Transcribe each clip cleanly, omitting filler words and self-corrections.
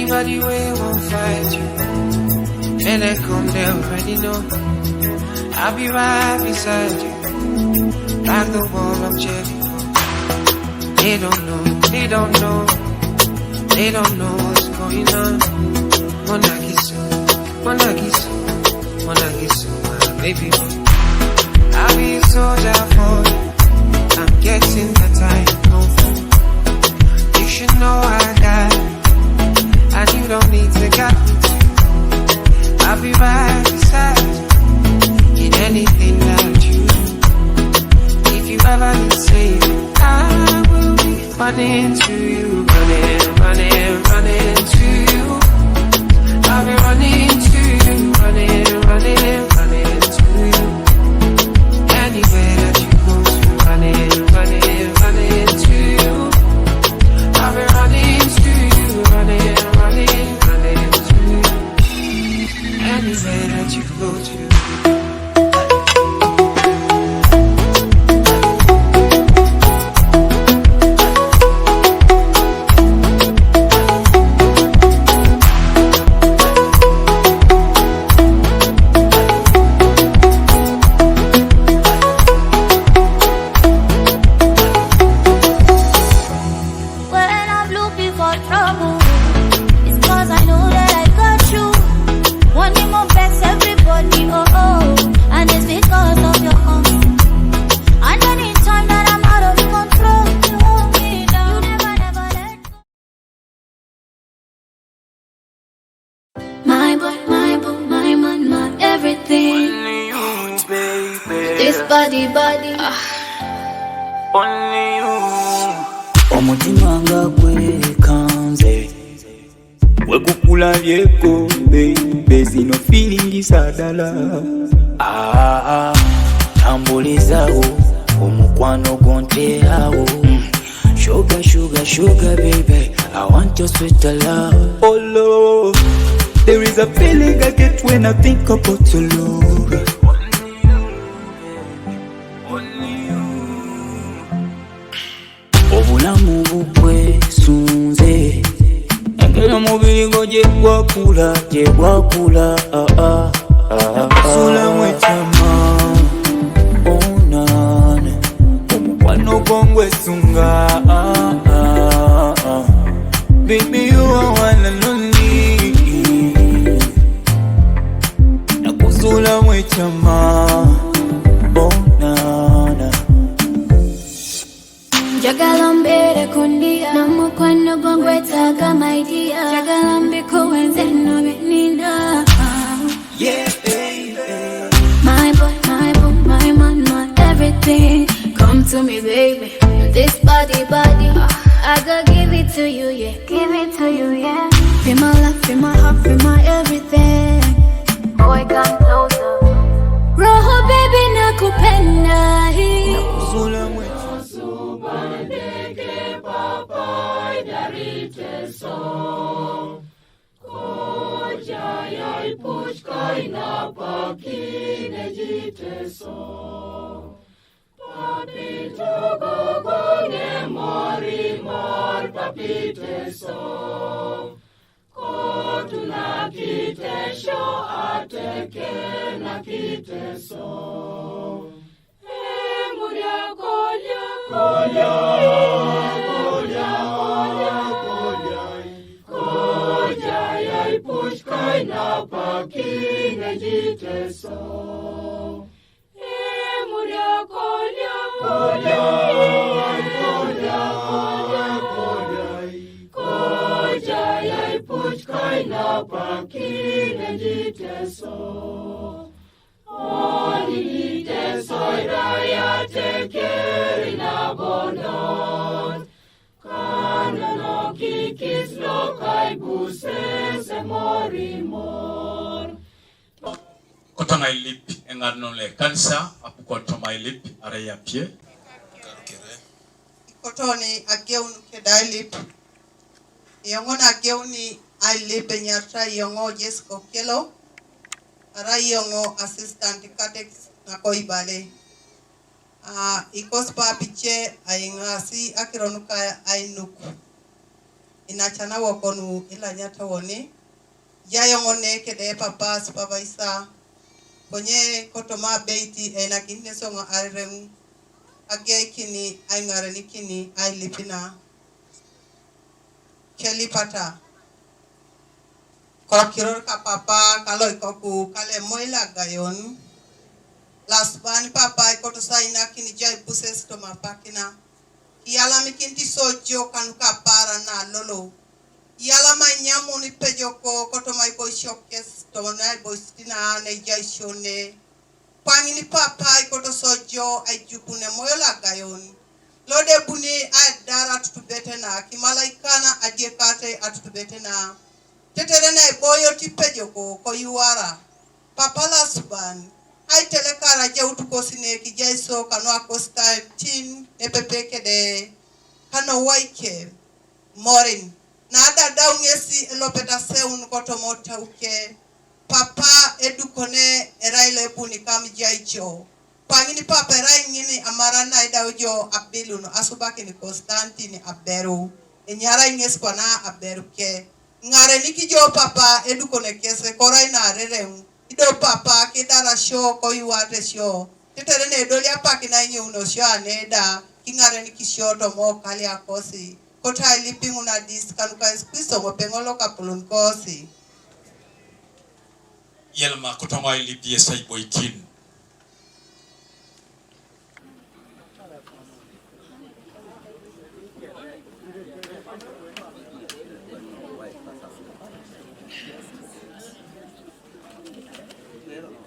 Anybody way won't fight you, and they come, they already know. I'll be right beside you, like the wall of Jericho. They don't know, they don't know, they don't know what's going on. Monagisu, Monagisu, Monagisu, my baby. I'll be a soldier for you. I'm getting the time, no fool. You should know I got it, and you don't need to get me too. I'll be right beside you in anything that you do. If you ever need saving, I will be running to you, running, running, running to you. I'll be running to you, running, running, running to you. Anywhere that you go to, running, running, running to you. I'll be running to you, running, running, running to you. Anywhere that you go to. Only you. Omutima nga gwekanze wekukula byeko baby zino feeling sadala tambulizawo omukwano gonteawo sugar sugar sugar baby I want your sweet love. Oh Lord, there is a feeling I get when I think about your love. Obulamu bukwe sunze engero mubiri go je gwakula sula mwechama onane omukwano gongwe sunga baby you are one and only nakuzula mwechama onana Jagalambe kundia namu kwano gongwe taka my dear Jagalambe kuwenze no benina yeah baby my boy my man my everything come to me baby this body I gotta give it to you yeah give it to you yeah feel my life feel my heart feel my everything boy come closer roho baby nakupenda nakuzula Bandeke papai darite so Koja yai pushkai na pakine jite so Papito gogonge mori mor papite so Kotu na kite sho ateke na kite so Muria kolya Kolya yai pushkai na pakine jite so Muria kolya yai pushkai na pakine jite so Only soiraya tekeri na bondon Kanano kikis no kai buse se morimor Kotanga ilip engarno le kansa apukotoma ilip araya pie Kotoni ageun kedailip Yongon ageuni ailip nyarta yongo jesko kelo Arayongo assistant catex na Kibale. Ikos papiche aingasi akironuka ainuku. inachana wakonu ila nyata woni yayongone kede papa supervisor konye kotoma beiti ena kinne songa arem age kini ay ngare ni kini ay lipina keli pata ko kiror ka papa kaloy koku kale moila gayon last ban papa ko to saina kini jay buses to mapakina yala mikinti sojo kan ka para na lolo yala manyamu ni pejoko ko to mai boy showcase to na boy stina ne jay shone pangini papa ko to sojo ay jupune moila gayon lode buni ay dara to betena kimalaikana adiekate atu betena teterena boyo tipejoko ko yuara papa lasban ay telekara jewtu ko sine ki jayso kanu akosta tin ne pepeke de kano waike morin na ada dawngesi lopeta seun ko to motauke papa edukone eraile buni kam jaycho pangini papa rai ngini amarana idawjo abiluno asubaki ni Constantine aberu enyara nges kwana aberuke ngare niki jo papa edukone kese korai na rerem ido papa kidara show ko yuate show tetere ne dolia pakina nyuno show aneda kingare niki show to mo kali akosi kota lipingu na diskanuka spiso mo pengolo kapulun kosi Yelma kotonga ilipi esai boikin.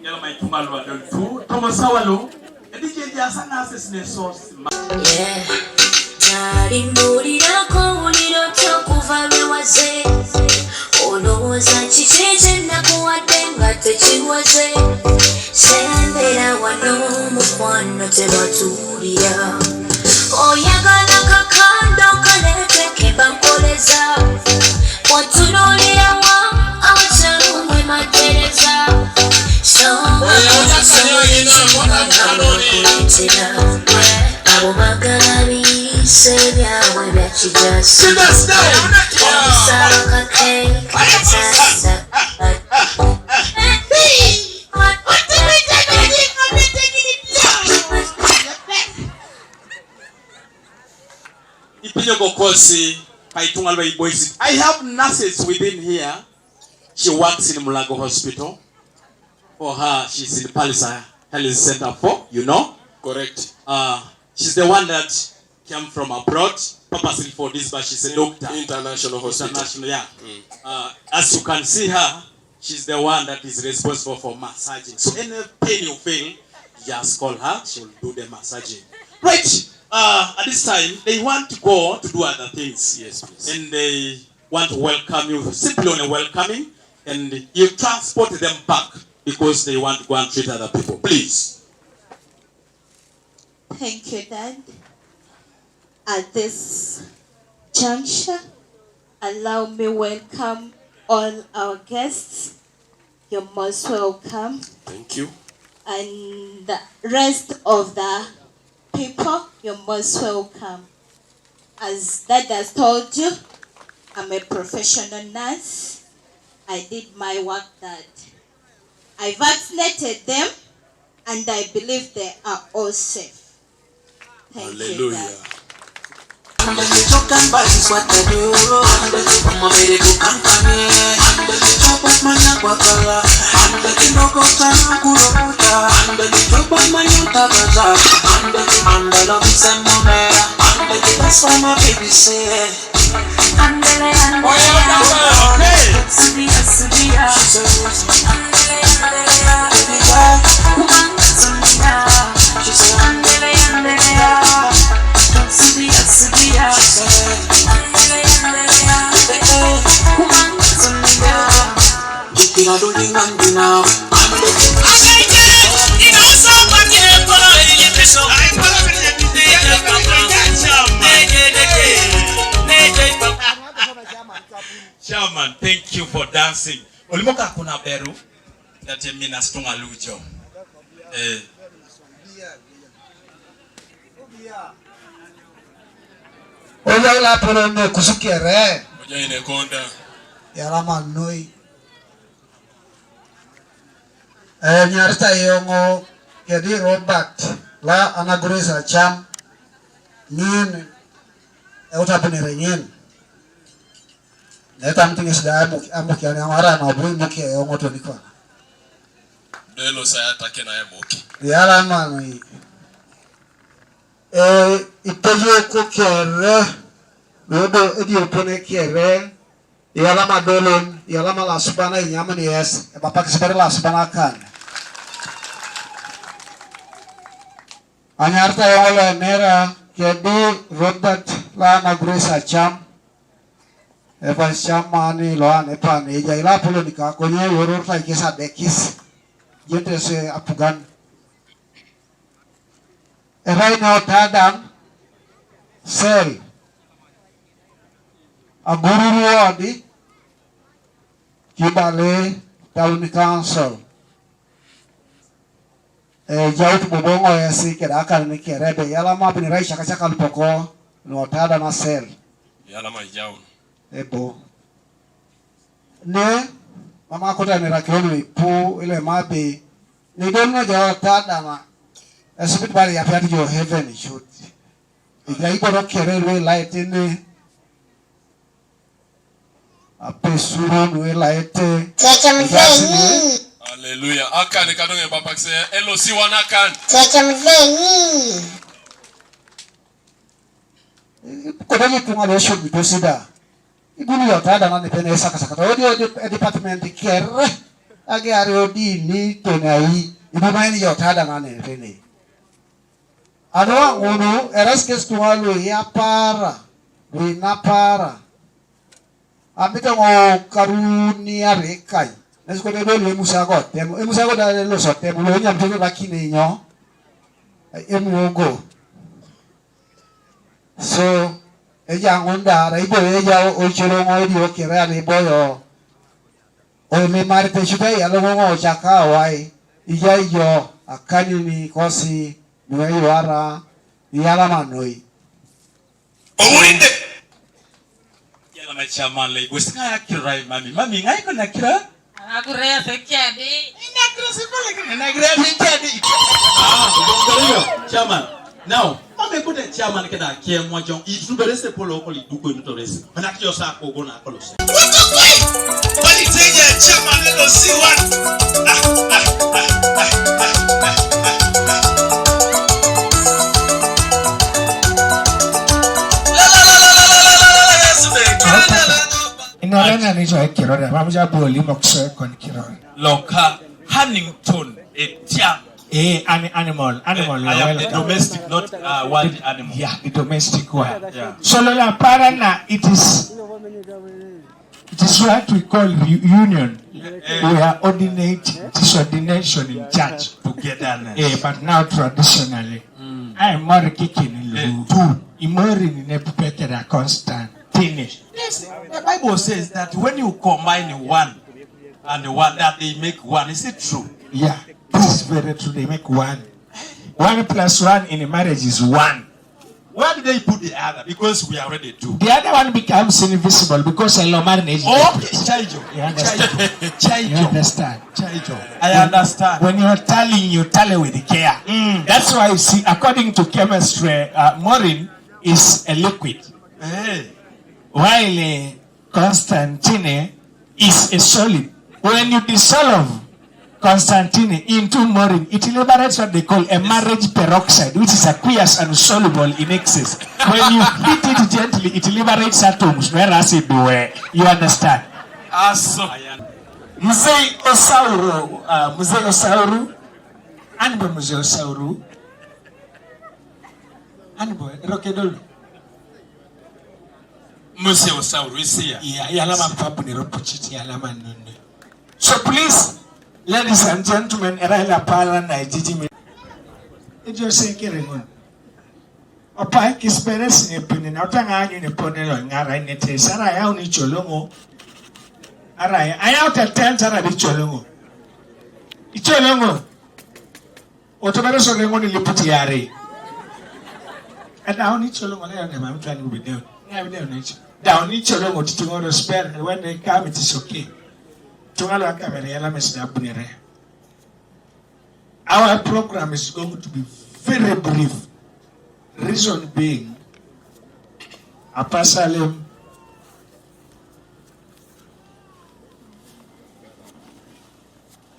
Yelma itungalwa doltu. Thomas Awalo. Edije jasana asesine source. Yeah. Nari murira kuhuliro kyokuva bewaze olowooza kiki nakuwadde nga tekiwaze sembera wano mukwano tebatuulira oyagala kakando kaleeteke bankoleza watunuulira wa awakyalumwe magereza abo bagala sebyawe byakigasa I have nurses within here. She works in Mulago Hospital. For her, she's in Pallisa Health Center for, you know? Correct. She's the one that came from abroad, purposely for this, but she's a doctor. International hospital. International, yeah. As you can see her, she's the one that is responsible for massaging. So any pain you feel, just call her, she'll do the massaging. Right. At this time, they want to go to do other things. Yes, please. And they want to welcome you, simply on a welcoming, and you transport them back because they want to go and treat other people. Please. Thank you, Dad. At this juncture, allow me welcome all our guests. You're most welcome. Thank you. And the rest of the people, you're most welcome. As Dad has told you, I'm a professional nurse. I did my work, Dad. I vaccinated them, and I believe they are all safe. Thank you, Dad. Chairman, thank you for dancing. Olimoka kuna beru that mina stunga lujo. Oya la polo me kusukiere. Jaine konda. Yarama noi. Nyarita yongo kedi Robert la anagurisa cham nyin eutabunire nyin. Neta mtingi sida amuki amara na obui muki yongo tonikwa. Delo saya take na yamuki. Yarama noi. Ipeyo kukere Lodo edi opone kere Yalama dolon Yalama la subana inyamani yes Bapak seberi la subana kan Anyarta yole nera Kedi Robert la nagresa cham Epa cham mani loan epa neja Ila polo nika konye yoror la ikesa dekis Jente se apugan Erai na Otadan Cell Agurur Ward Kibale Town Council Jauh bobongo ya si keda akal ni kerebe yala ma bini rai shaka shaka lupoko no Otadan Cell Yala ma jauh. Ebo ne mama kota ni rakiloni pu ile mabe ni dono ja Otadan Esibit bari ya piati jo heaven shoot. Ija iko ro kerelwe light ni apesuru we light. Hallelujah. Akan kadonge bapak saya elosi wanakan. Kodani tunga lo shoot bitosida. Iguni Otadan na pene saka saka. Odi department kere age ari odi ni tonai. Ibu maini Otadan na pene. Ano ngono eraskes tualo ya para rina para amita ngo karuni arekai nesko de lo musago temo musago da lo so temo lo nya mtego bakini nyo emugo so eja ngonda ra ibo eja o chiro ngo di o kera ni boyo o me marte chupe ya lo ngo chaka wai ija yo akani ni kosi Noi wara yala noi. Owinde. Yala machama le gusinga akirai mami ngai ko nakira. Agurur sekedi. Nakira sepale nakira sekedi. Bongo chairman. Now, mame ko de chairman ke da kie mo jon I subere se polo ko li duko ni to resi. Ana kiyo sa ko go na ko lo se. Wali teje chairman lo siwan. Inarena ni jo kirore bamuja boli mokse kon kirore. Loka Hannington etia. Animal. I am the domestic, not wild animal. Yeah, the domestic one. Yeah. So la parana it is what we call union. We are ordinating disordination in church Togetherness. but now traditionally I am more kicking in two. Imori ni nepupekera constant. Finish. Yes, the Bible says that when you combine one and one, that they make one. Is it true? Yeah, this is very true. They make one. 1 plus 1 in a marriage is 1. Where do they put the other? Because we are already two. The other one becomes invisible because a law marriage. Okay, Chaijo. You understand? Chaijo. You understand? Chaijo. I understand. When you're tallying, you tally with care. That's why you see, according to chemistry, Morin is a liquid. Hey. While Constantine is a solid. When you dissolve Constantine into Morin, it liberates what they call a marriage peroxide, which is aqueous and soluble in excess. When you heat it gently, it liberates atoms, whereas it do. You understand? Mzee Osauru, Anbo Mzee Osauru, Anbo Rokedol. Mzee Osauru is here. Yalama papu ni ropuchiti yalama nune. So please, ladies and gentlemen, eraila pala na ijiji. Ejo sekere ngon. Opa kisperes ni pini na utanga anyu ni ponelo ngara ni te sara ya uni cholongo. Ara ya aya utaten sara di cholongo. Icholongo. Otobere so rengo ni liputi yare. Eda uni cholongo le ya ne mami twani ubideo. Ni abideo na ichi. down each of them what tomorrow spare, and when they come, it is okay. Tomorrow, our program is going to be very brief. Reason being, Apasalem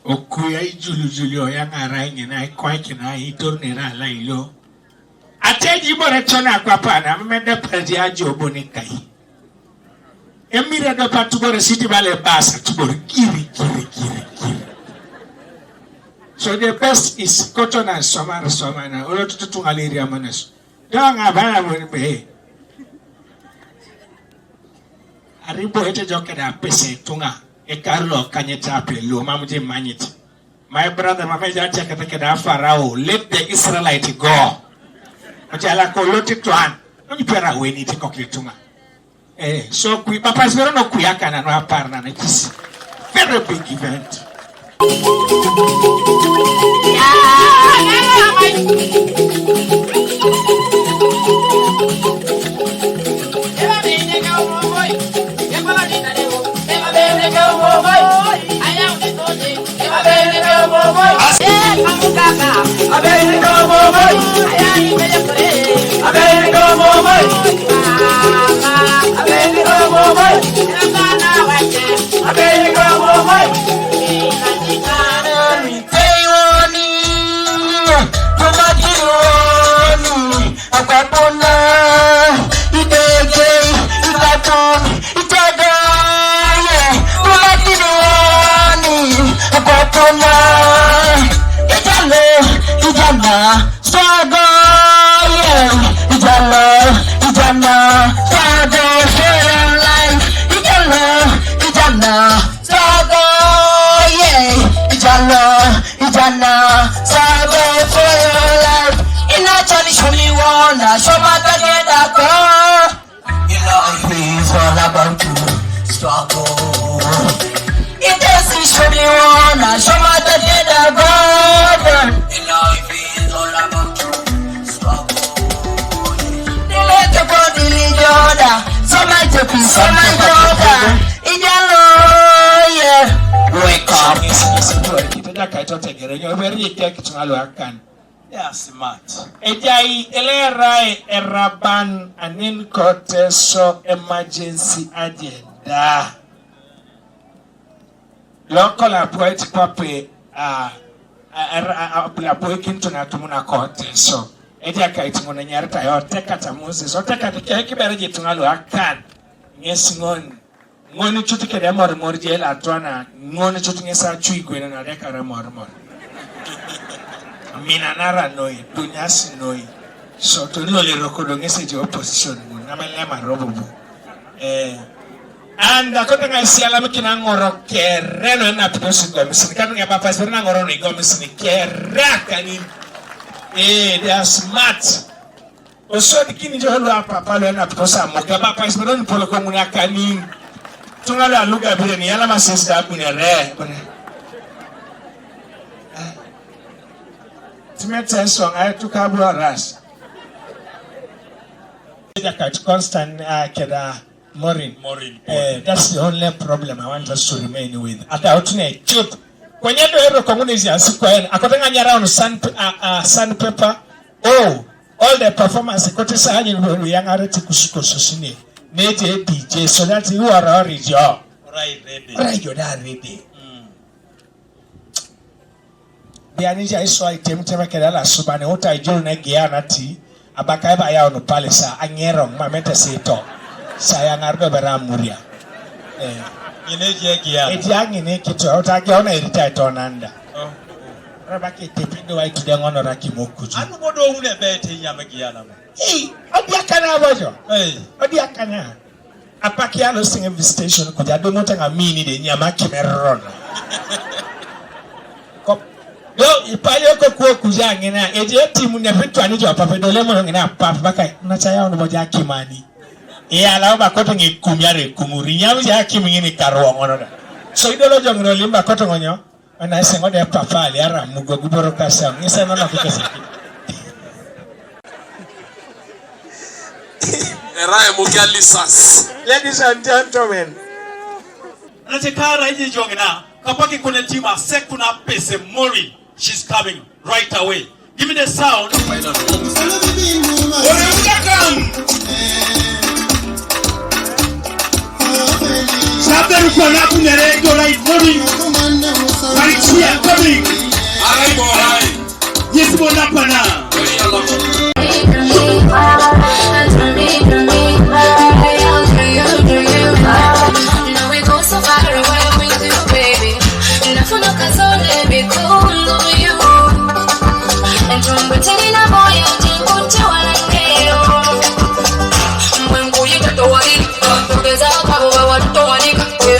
Okwi Julio yang arang na kwaki na itornera lailo. Ateji bore chona kwa pana mmede predia joboni kai. Emira do patubore city vale basa tubore kiri. So the best is cotton and summer na olo tutu ngaliria manas. Danga bana mo be. Aribo ete jokeda pese tunga. Carlo Kanyeta Pelu, Mamji Manit. My brother, Mamaja Chakataka Pharaoh, let the Israelite go. Majala Koloti Tuan, no you pera we need to cockituma. So we papas were no Kuyakan and Raparna. It is very big event. Yeah, smart. Ejai elerai eraban anin koteso emergency agenda. Local appoint pape appoint to natumuna koteso. Eja kaitumuna nyarta yo teka tamuzi so teka kibere tunalo akan. Yes ngoni chuti kede mor jela atwana ngoni chuti ngesa chui gwena na dekara mor. Minanara noi, Dunyasi noi. So to know the recording opposition, Namalema Robo. And according I see Alamakin or Kereno and Apos Gomis, coming up as Renangoroni Gomis in Kerakani. They are smart. Also, the King Jola Papa and Aposa, Mokaba is not Polocomunakani. Tunala Luga Billy, Alama says that in a rare. Song I took a rush. Constant Morin. That's the only problem I want us to remain with. At the alternate truth. When you do a community as square, according around sandpaper, all the performance got a when we young article Susini. Native DJ, so that you are already job. Right, you're ready. Bianija iso item kela subane ota ijuru na giana ti abaka eba ya ono Pallisa anyero mamete seto saya ngardo bera muria ine je giana eti angine kito ota ge ona irita to nanda rabaki tepindo wa itude ngono rakimokuju anu bodo une bete nyama giana mo odi akana bojo odi akana apaki alo sing invitation kuja do mota ngamini de nyama kimeron yo ipayoko kwa kuzangina eje timu ne petu ani jo papa dole mo ngina papa baka na chaya ono moja kimani ala ba koto ngi kumyare kumuri nyamu ya kimini karo ngono da so idolo jo ngino limba koto ngonyo ana sengo de papa ali ara mugo guboro kasa ngisa na kukese Ladies and gentlemen. Anachekara hizi jongena. Kapaki kwenye tima sekuna pese Mori. She's coming right away. Give me the sound. Sabere kwa na kunere go right morning. Right here coming. Yes bona pana. Now we go so far away with you, baby. Nothing can only be cool with you. And from pretending a boy, I think what you want to do. When you get to worry, there's a power what to want to do.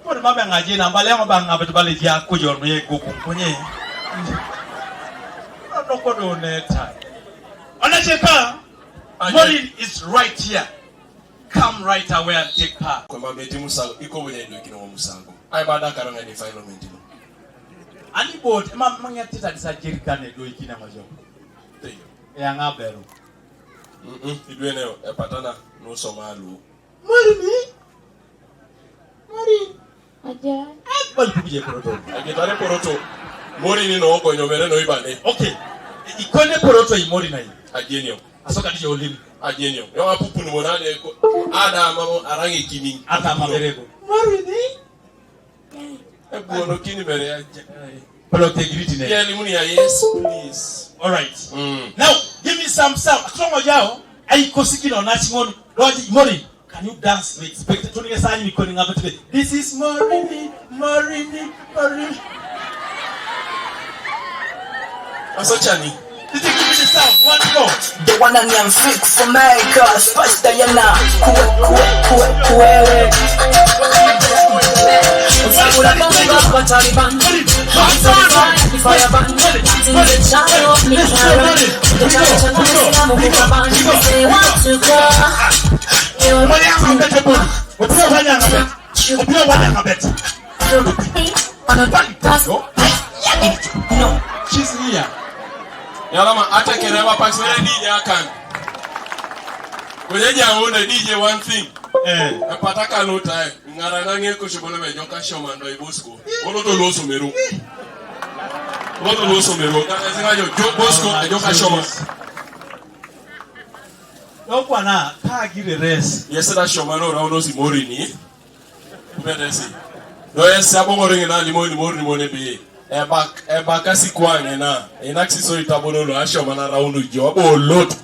What mama ngajina mbale mabanga betubale ya kujoro ye kukunye. Mori is right here. Come right away and take part. Ani board mangya tita disa jirikane do ikina majo. Ya ngabero. Idwene epatana no somalu. Mori mi? Mori. Aja. Bal kuje poroto. Agitare poroto. Mori ni no ko nyomere no ibane. Okay. Ikone poroto imori na yi. Agenio. Asoka dije olim. Agenio. Yo apupu ni monane ko. Ada mamo arangi kini. Ata maberego. Mori ni? Ebuono kini bere ya. Integrity ne. Yeah, limuni ya yes, please. All right. Now, give me some sound. Akrongo yao. Ai kosikino na chimoni. Mori. Can you dance with expect to get sign me calling up today? This is Marini. Asochani. Did you give me the sound? One go. The one and I'm fit for America. Spice Diana. She's here. Yalama ata kereba pax wele DJ akan. Kwenye jaone DJ one thing. Epataka no time. Ngara nange ko shobole be joka shoma ndo ibosco. Ono to loso meru. Kana zingajo Bosco joka shoma. No kwana ka give rest. Yesera shoma no rauno si mori ni. Kubedesi. No yesi abongoro ngena limoni mori be. Eba kasi kwange na inaksi so itabono lo ashoma na rauno jo abo lot.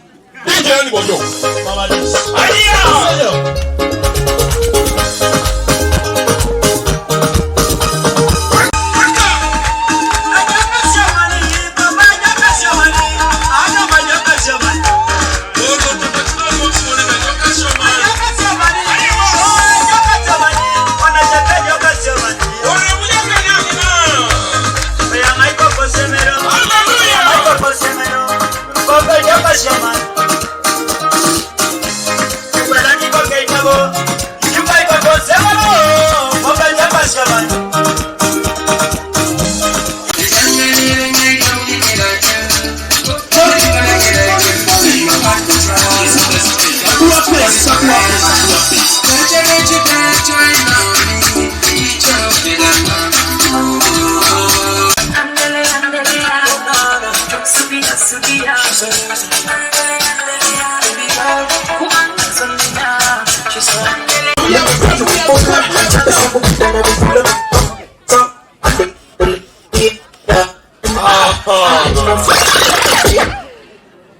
DJ ni bojo. Mama this. Adia.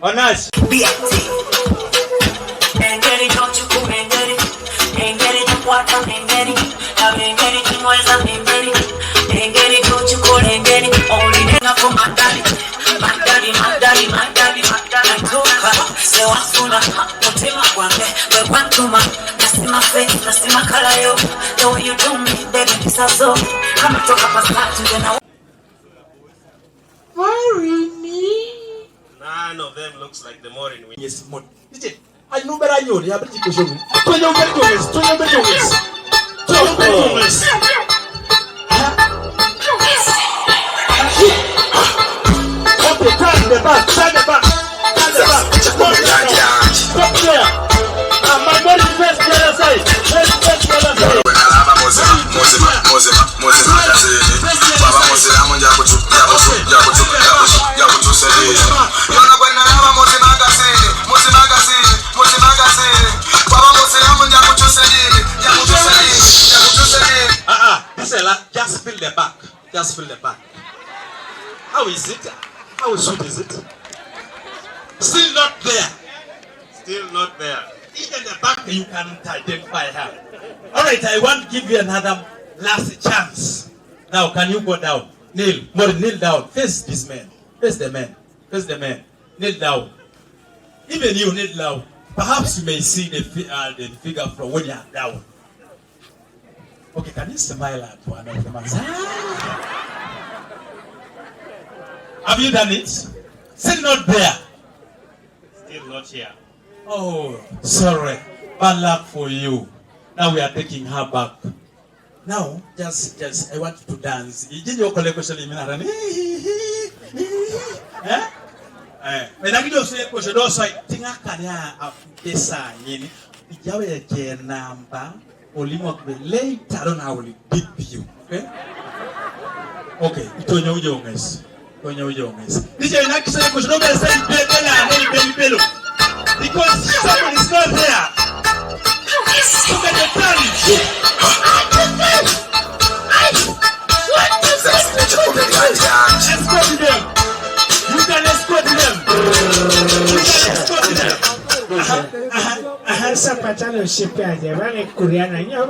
Onas. None of them looks like the Morin. Yes, Mon. I know better you. You have to go show me. 20 years. the back, stand the back. Stop there. My body first the other side. First the other side. Just fill the back. Just fill the back. How is it? How sweet is it? Still not there. Still not there. Even the back you can't identify her. Alright, I want to give you another last chance. Now can you go down? Kneel. More kneel down. Face this man. Face the man. Face the man. Kneel down. Even you kneel down. Perhaps you may see the figure from when you are down. Okay, can you smile at one of them? Have you done it? Still not there. Still not here. Oh, sorry. Bad luck for you. Now we are taking her back. Now, just I want to dance. You did your collection in Minarani. When I do say, because also I think I can have this sign. Yawe number. Later on I will beat you. Okay? Okay, Tonyo Youngs. Tonyo Youngs. This is not saying because nobody said bello. Because someone is not there. Look at the time. Escort them. You can escort them. Sapatano Shipaja, running Korean. No.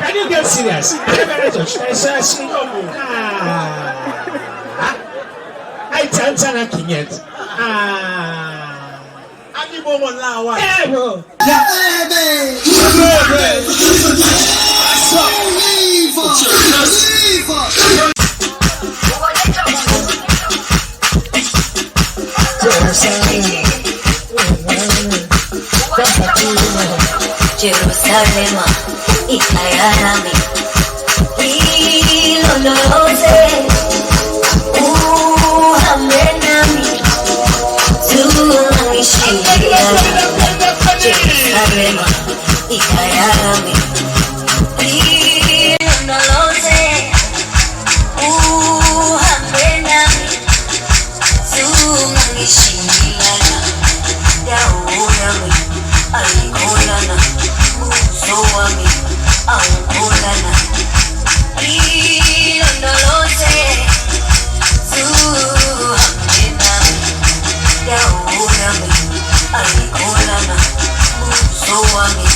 Can you get serious? I can't king yet. Jerusalem, ikayarami, ilondoloze, uhamenami, tumishikiani. Jerusalem, ikayarami, ilondoloze, uhamenami, tumishikiani. Yaoyami, alikolana. So ami angolana ilondoloze suhamena ya unami angolana so ami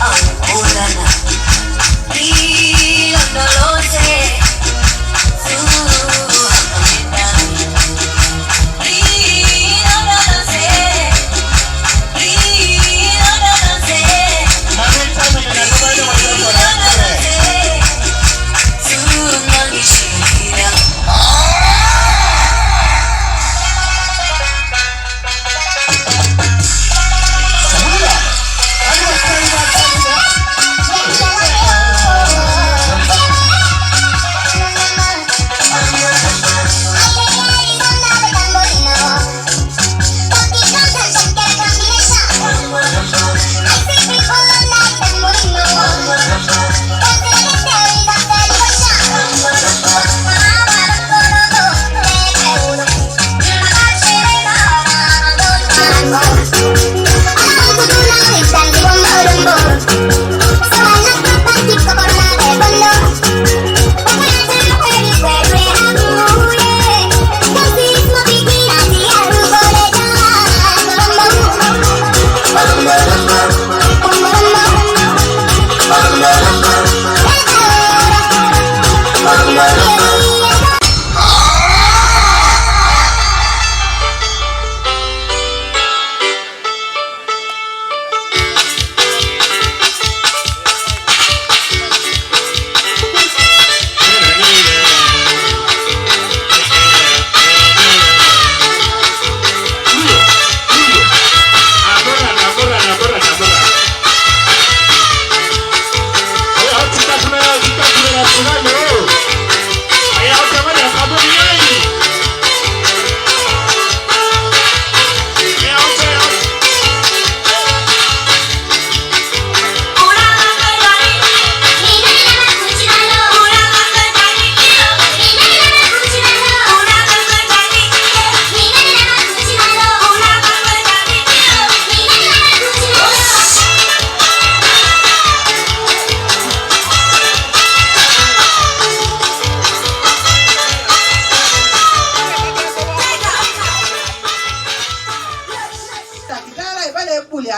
angolana ilondoloze suhamena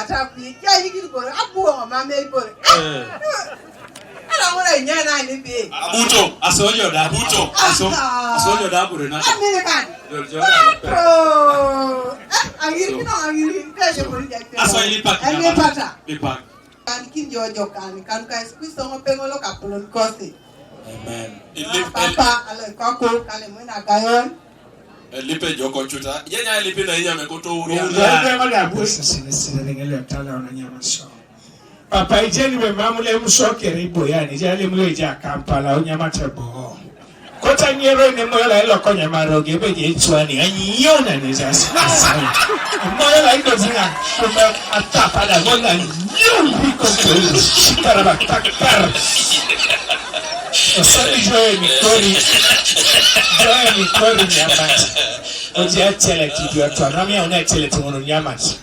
tapi ya ni kitu bora abu wa mama bora ala wala nyana ni be abuto asonyo da abuto asonyo da bure na American angiri kaje bora aso ilipak lipak kan kin jojo kan ka squeeze ngo pengolo kapulon kosi amen papa ala kako kale mwana gayon lipe joko chuta yenya lipe na yenya mekoto uria papa ijeni we mamule msokere ibo yani jali mule ja Kampala unyama tebo kota nyero ne moyo la konya maroge beje chwani anyona ne sasa moyo la iko zinga kuma atapa da gonga nyumbi ko shikara bakar Osali joe mikori nyamati oje atele kidu atwa na me ona atele timono nyamati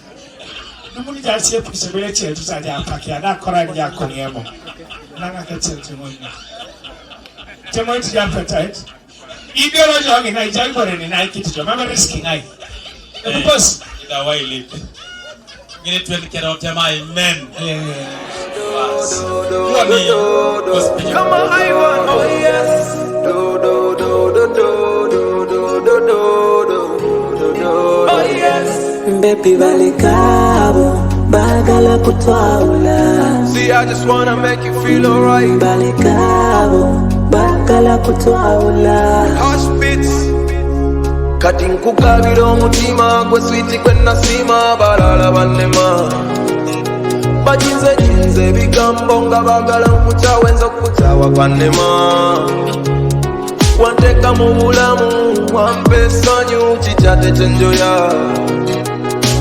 numuni jasi episebele chetu sadi apaki ada kora ndi akoniemo nanga ketele timono timono ti appetite ideology wangi na ijagore ni na kitu mama risking ai because ida wai lipe ngine twende kera otema amen Come on, I want, oh yes. Oh yes. Baby balikabo bagala kutwaula. See, I just wanna make you feel alright. Balikabo bagala kutwaula. Hush beats. Cutting kukabiro mutima kwe sweet kwe nasima balala banema. Bajinze bigambo nga bagala nkutawenza okutawa kwanema. Wanteka mu bulamu wampa essanyu kikyate kyenjoya.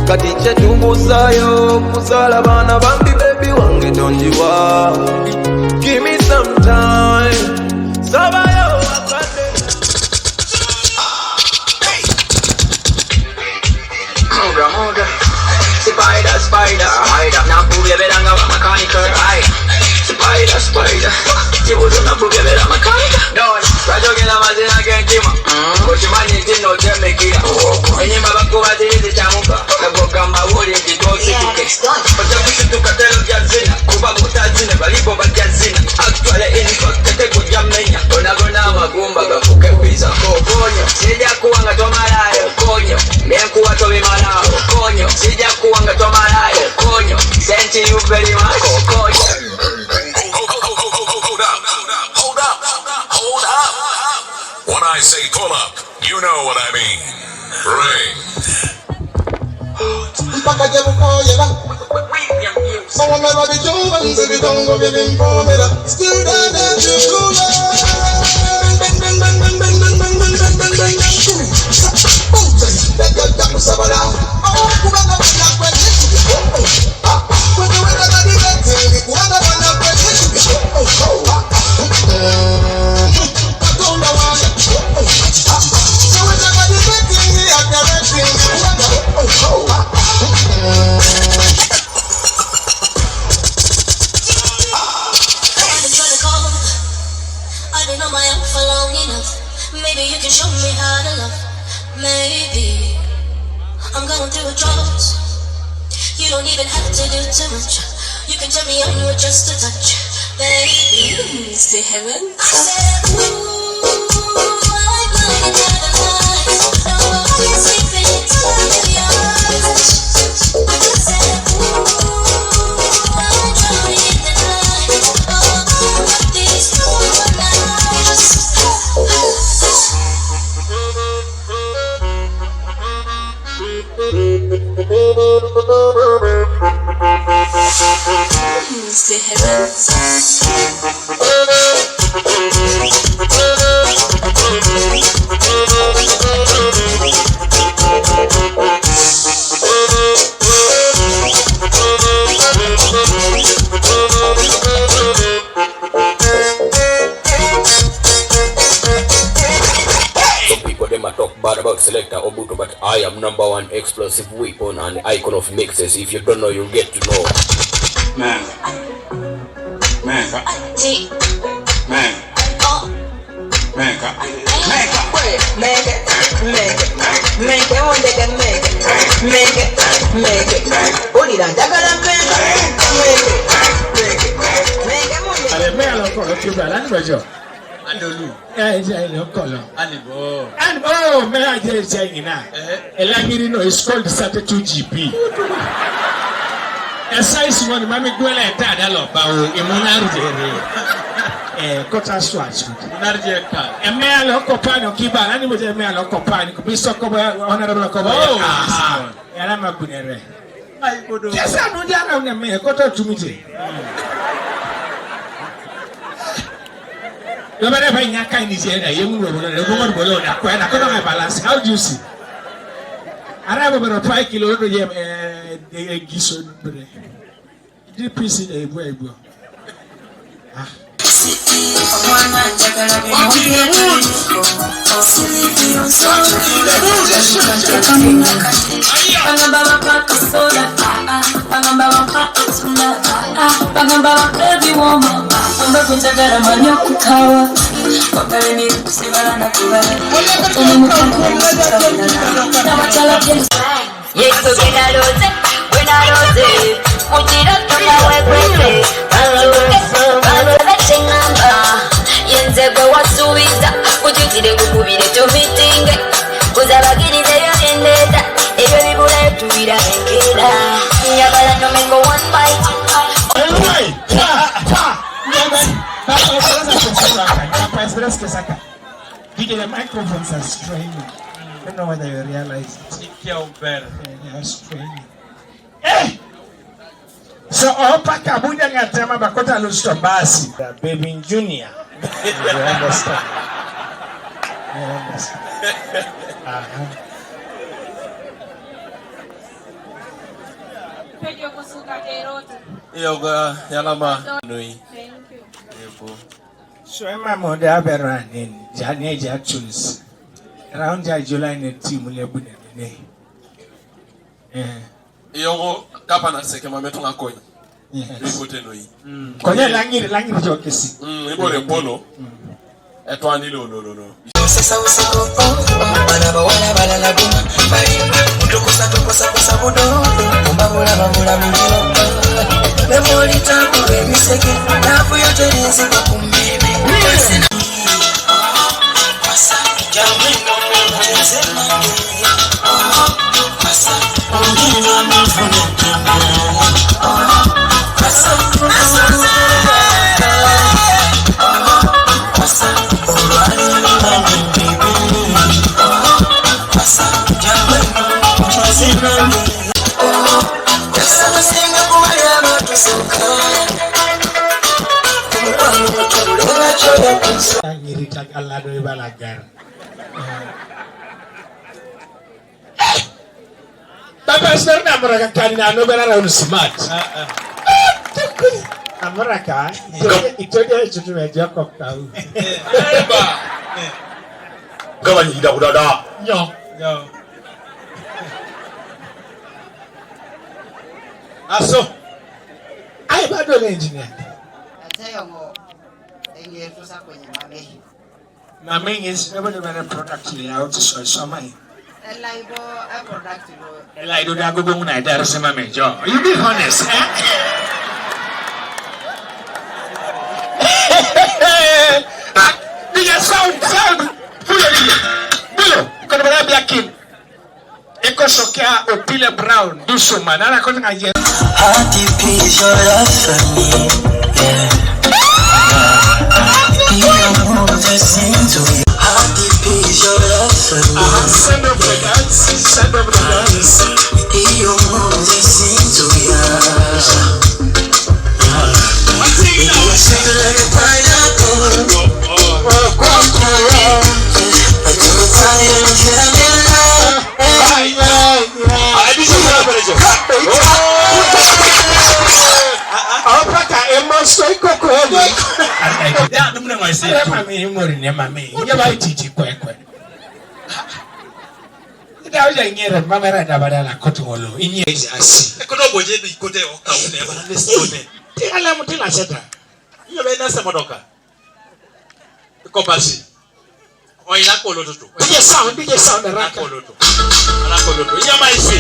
Kati kyetubuusayo kuzaala baana bambi bebi wange tonjiwa. Give me some time sabayo akande. Moga Spider, hide up. Now prove you better than a mechanical ride. Spider, you would not prove you better than a mechanical. Don't, Rajo get a mazin again, Kima. But you man, you didn't know them make it. And you never go at the Chamuka. The book on my wood in the door. But the vision to Catelo Jazina, Kuba Mutazina, Balibo Jazina. Actually, in fact, the good Yamania. Gonna Gumba, the Fuka Pizza. Conyo, Sidia Kuanga Tomarayo, Conyo, Biancuato Vimana, Conyo, Sidia Kuanga Tomarayo, Conyo, thank you very much, Conyo. Hold up. When I say pull up, you know what I mean. Ring. Maybe you can show me how to love. Maybe I'm going through a drought. You don't even have to do too much. You can turn me on with just a touch. Baby, say heaven. I said, ooh, I'm blinded by the lights. No, I can't sleep anytime your eyes. I just said, ooh, I'm drowning in the night. Oh, these cold nights. Say heaven. About selector Obuto, but I am number one explosive weapon and icon of mixes. If you don't know, you'll get to know. Man. It's called 32GB. A size one, Mammy Dwell and Tadalo, Bao, Kota Swatch. A male of Copano, Kibale, and with a male of Copano, could be so honorable Cobo. And I'm a good area. Yes, I know that on the mayor, Kota to me. No matter when your kind is here, a young woman below that, I couldn't have balance. How do you see? I have about 5 kilos of gison. Deep piece in a way. The microphones are straining. I don't know whether you realize it. They are straining. Hey! So, Opaka Buddha Gatama Bakota Lustabasi, Baby Junior. You understand? You understand? Yoga, Yalama, Nui. Thank you. So my mother around in January actuals. Around July and team will be Yogo, Kapana Sekema Metonga coin. Konya langi jokesi. Ebo polo. Etwani no. Sasa usiku bana bala la guma mutokosa kosa bodo mbabula mulilo memori tangu emiseke nafu yote nziko kumeme sina pasa jambo no sema pasa ongina mfune pasa Allah do balagar. Papa sebenarnya mereka kan anu benar smart. Mereka itu dia cuma Jacob tahu. Kawan tidak udah. Yo. Aso. Ai bado ni engineer. Mami is never the product layout so somai. Elaibo a product. Elaido da go muna da sama me jo. You be honest, eh? Dia sound. Bilo, kono bara biakin. Eko sokia opile brown, dusu manana kono ngaje. How deep is your love for me? Yeah. You know this into you. How deep is your love for me? Send up the dance. You know this into you. You sing like a pineapple. I don't tire of feeling love. DJ sound, raka. Nyama isi.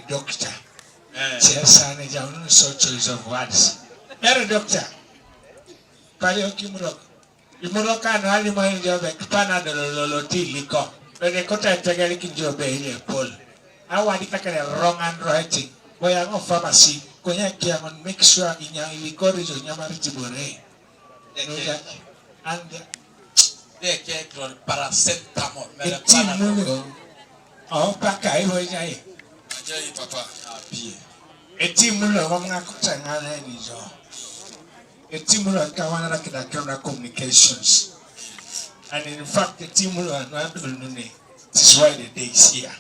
Doctor. Chesa ni jaunu so choice of words. Mere doctor. Pale okimurok. Imuroka no ali mo njobe kipana dololoti liko. Bele kota tegeli kinjobe ile pol. Awa dikakale wrong handwriting. Boya ngo pharmacy. Konya kia mon make sure inya iliko rizo nyamari tibore. And they can paracetamol. Oh, paka ibo jai. Ajay papa. Etimulo wamanga kutangana nizo. Etimulo kawana kina camera communications. And in fact, etimulo anwadulune. This is why the day is here.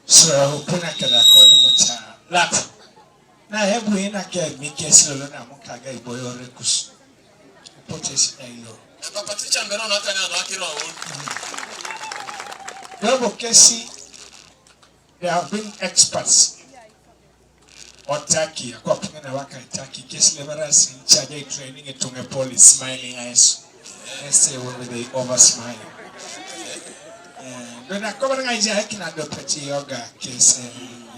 So kuna kada kono mucha lat. Na hebu ina ke mikesi lolo na mukaga iboyo rekus. Potesi ilo. Papa teacher ngano na kana na kiro. Double kesi. There have been experts. Otaki, akwapunga na waka Otaki, case laborers in charge of training it to a police smiling eyes. Let's say when they over smiling. When I come and I can have the pretty yoga case.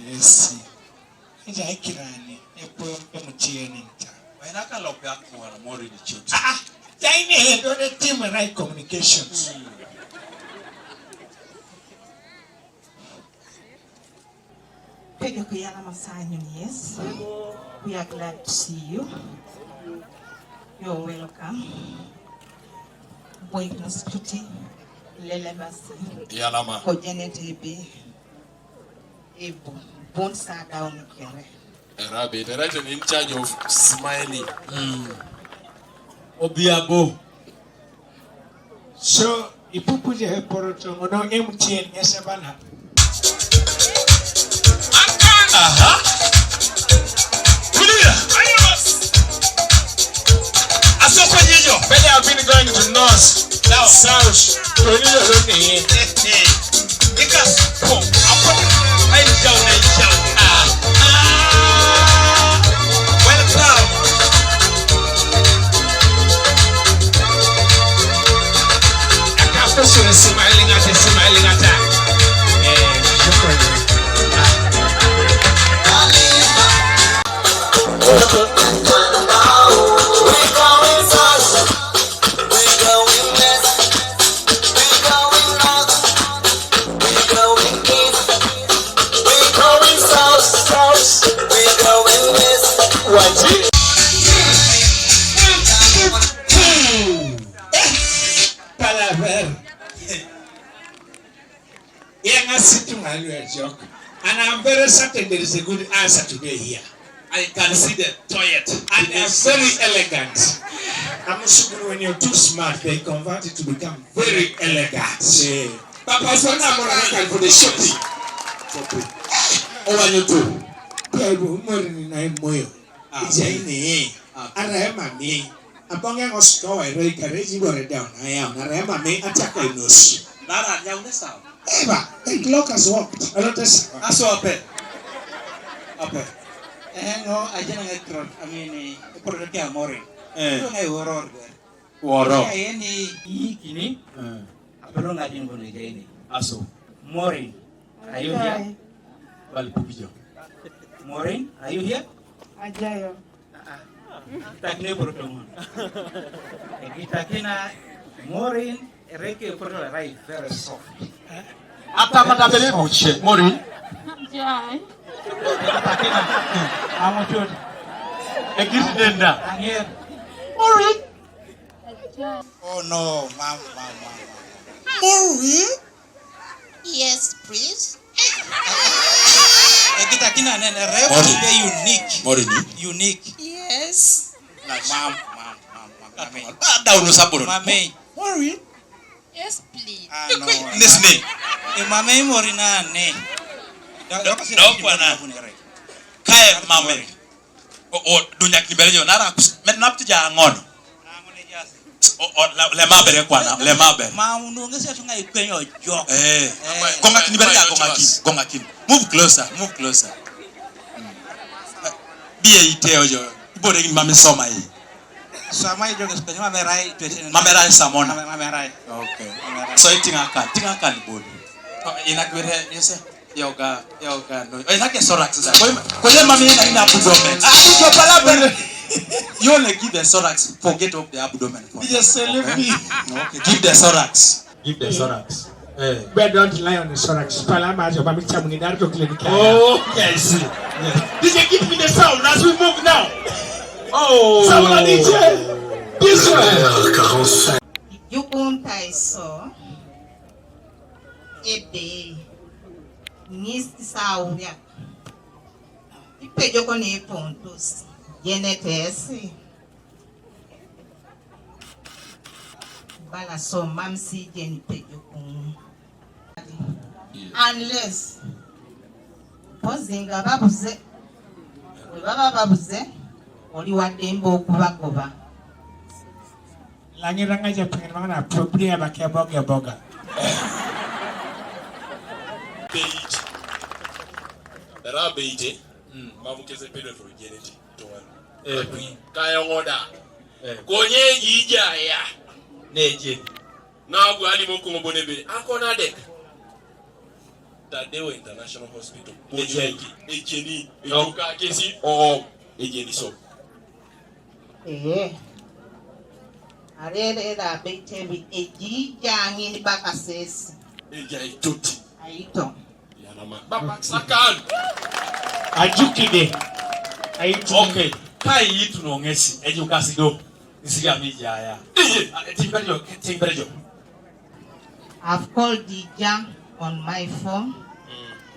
Yes, I can a poem in When I can look back for more in the church. Tiny, don't let team right communications. Yes, we are glad to see you. You're welcome. Boy Nasputi, Lelemasi, Yalama, Kojanete, Ebo, Bon sat down here. Rabbi, the right in charge of smiling. Obiabo. So, Ipupuja Heporoto, no MTN, Yasabana. When I've been going to north, south, to because I welcome. I can't smiling at that. And I'm very certain there is a good answer today here. I can see the toilet. And they're very elegant. I'm sure when you're too smart, they convert it to become very elegant. Papa, so now I'm for the shopping. Over you too. Peru Morini na moyo. Ijai Arema me. Abonga osko I rake a raging or down. I am Arema me attack I nose. Nara young the sound. Eva, a clock has walked. I don't I saw a pet. No, I didn't I mean, put it down more. Waro. Any kini. Belum ada yang boleh jadi. Aso. Morin, are you here? Bali pupijo. Morin, are you here? Ajayo. Tak ni bertemu. Kita kena Morin, reke perlu rai very soft. Apa mata beli buce, Morin? Jai. Kamu cud. Ekis denda. Angin. Morin. Oh no, mama. Maureen? Yes, please. Kita kena rare unique. Unique. Yes. Like mom. Daun sabun. Mame. Maureen? Yes, please. No. Nisni. Mame morina ne. Dokwana. Kaya mame. Dunia kibele nara menap tu jangan ngono. Le mabere kwana, le mabere. Ma unu ngese tunga ikwenyo jo. Gonga kinibere ya gonga kin. Move closer. Biye ite ojo. Ibore ni mame soma yi. Soma yi jo ngese mamerai. Mamerai samona. Mamerai. Okay. So tinga kan bodi. Inakwere yese. Yoga no. Inake sorax sasa. Kwa hiyo mame ina abdomen. Abujo pala. You only give the thorax, forget of the abdomen. Yes, okay. Give the thorax. But don't lie on the thorax. Palama, your mami chamunidar to clinic. Oh, yes. DJ, give me the sound as we move now. Oh, someone DJ. This way. You won't I saw a day. Nist Sauria. You pay your money pontos. Yenetesi bala so mamsi jeni pejokun unless pozinga babuze oli wadembo okubagoba langiranga japan mana propria boga Beige. There are beige. Mamu kese pedo for genetic. Kaya ngoda konye yija ya neje na gwali moko mbonebe akona dek Tadewa International Hospital ejeni ejuka kesi ejeni so arere da betebi ejija ngini bakasesi eja itoti aito yanama baba sakan ajukide okay. Kai yitu no ngesi ejukasi do nisiga mija ya timberejo. I've called Dija on my phone.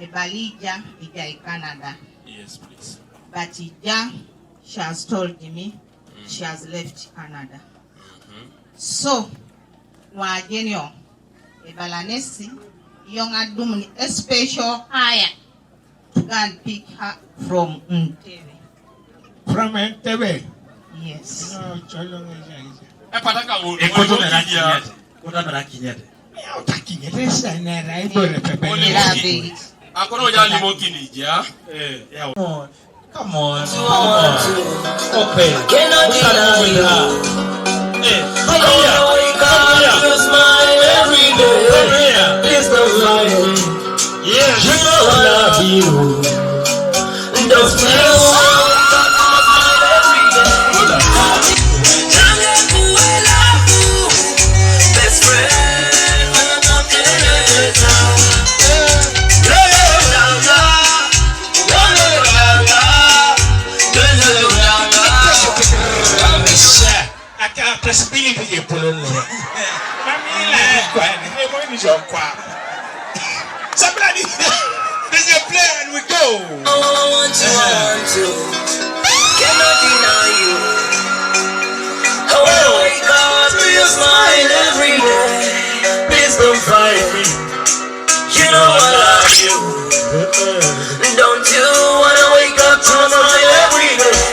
Ebalija Dija in Canada. Yes, please. But Dija, she has told me she has left Canada. So, Wagenio Ebalanesi young adumni a special hire to go and pick her from Ntebe. From Ntebe? Yes. No, Cholong Come on. Okay. Cannot deny you. You smile every day. Please don't lie. Yeah, you know I love you. Don't smile. Possibility somebody there's a plan, we go. I want you. Cannot deny you. I wanna wake up to your smile every day. Please don't fight me. You know I love you. Don't you wanna wake up to smile every day?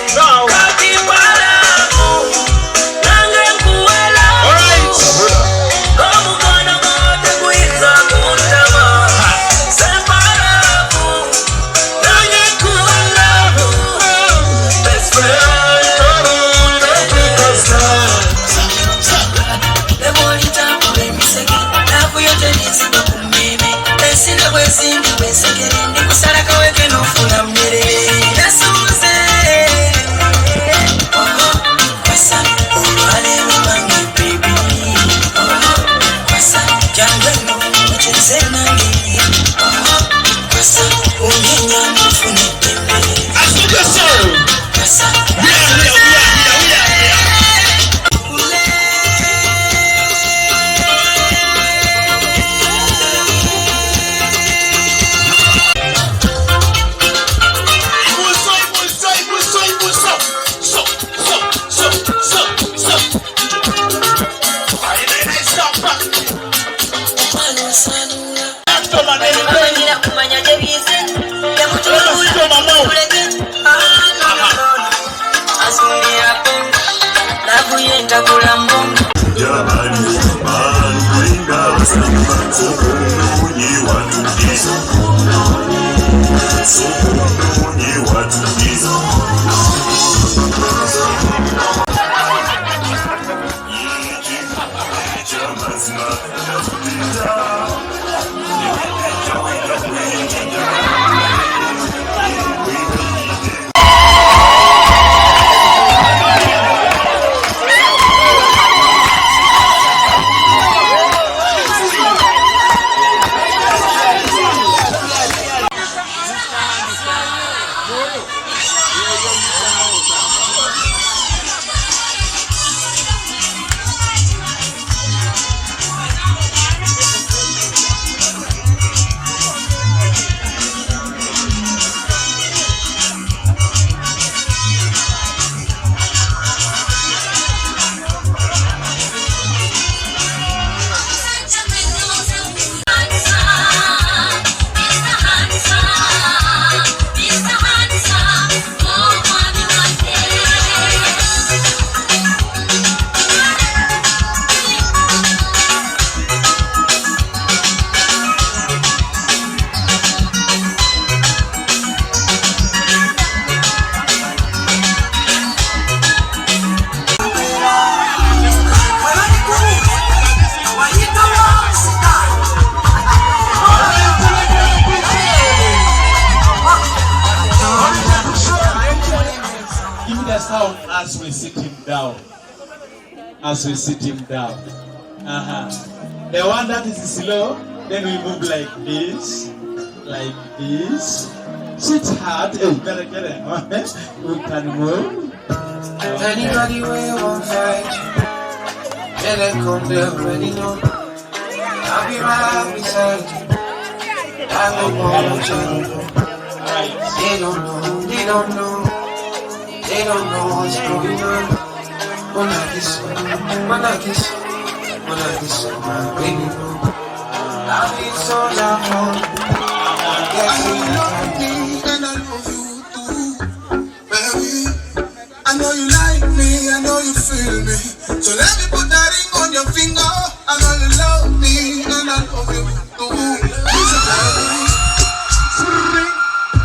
As we sit him down. As we sit him down. The one that is slow, then we move like this. Like this. Sweetheart, we can move. Anybody where you won't fight, and then come they already know. I'll be right beside you. I don't want you. They don't know, they don't know. They don't know what's going on. When I kiss, my baby boo. I'll be so down. You love me and I love you too, baby. I know you like me, I know you feel me. So let me put that ring on your finger. I know you love me and I love you too.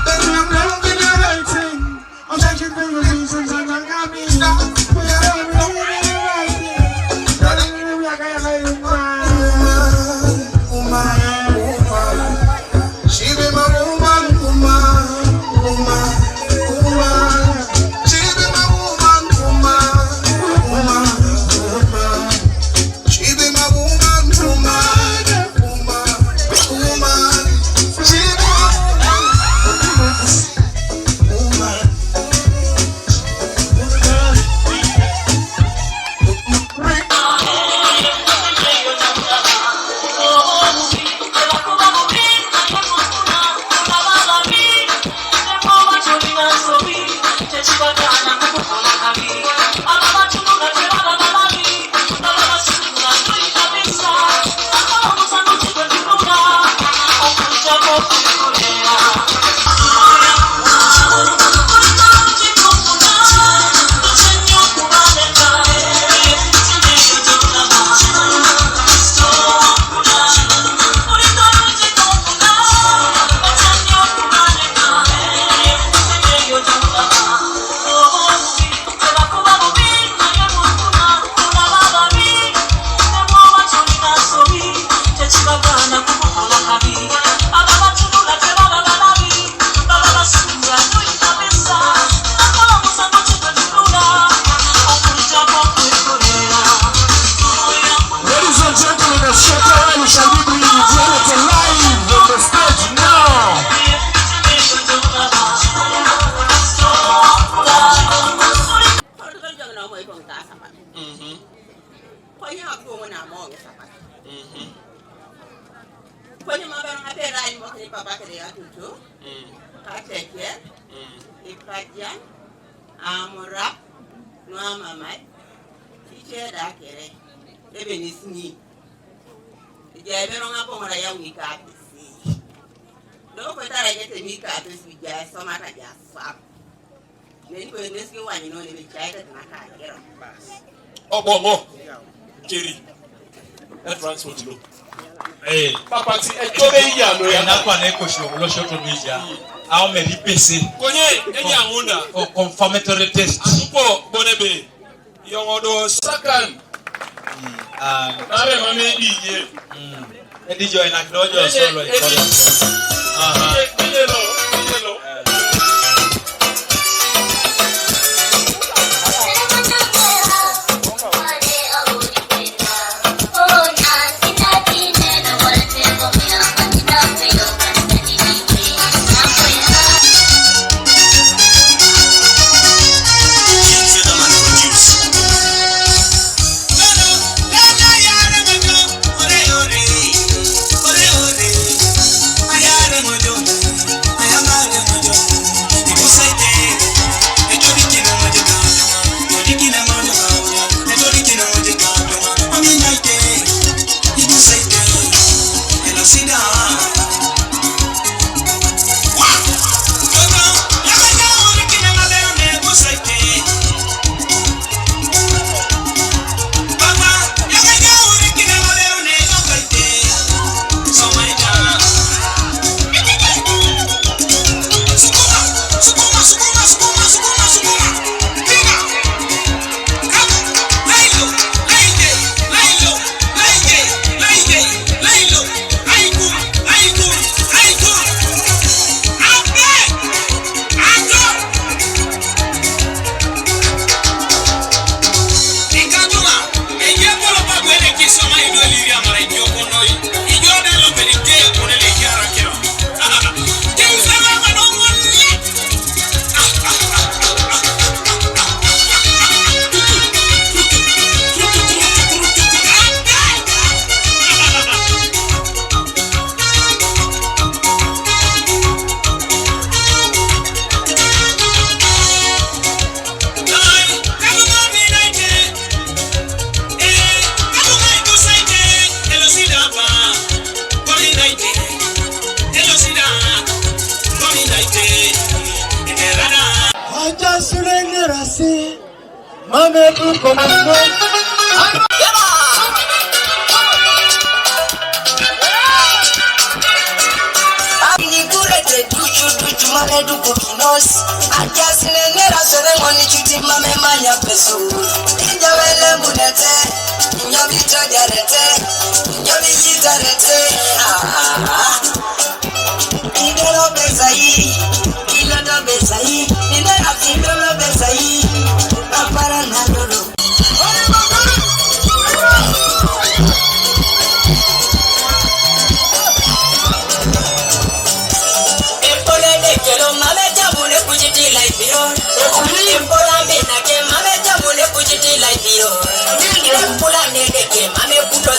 Baby, I'm loving the right thing. I'm checking for your reasons and I got me. She be my woman, woman. She be my woman, woman. She be my woman, woman. monge papa. Kwenye mabano apera ni mokini papa kede ya tutu. Kateke. Ipajan. Amora. Noa mamai. Tiche da kere. Ebe nisni. Ijebe ronga pongora ya unikapisi. Doko tara yete mikapisi wijaya somata jaswap. Neni kwe neski wanyi no nebe chaita tunaka kero. Bongo. Kiri. That transport low. Eh, papa ti e to be ya no ya na kwa na ekosho lo shoto meja. How many PC? Konye enye angunda for confirmatory test. Supo bonebe. Yongodo sakan. Are mame DJ. DJ na dojo solo e chorus. Aha. Hello.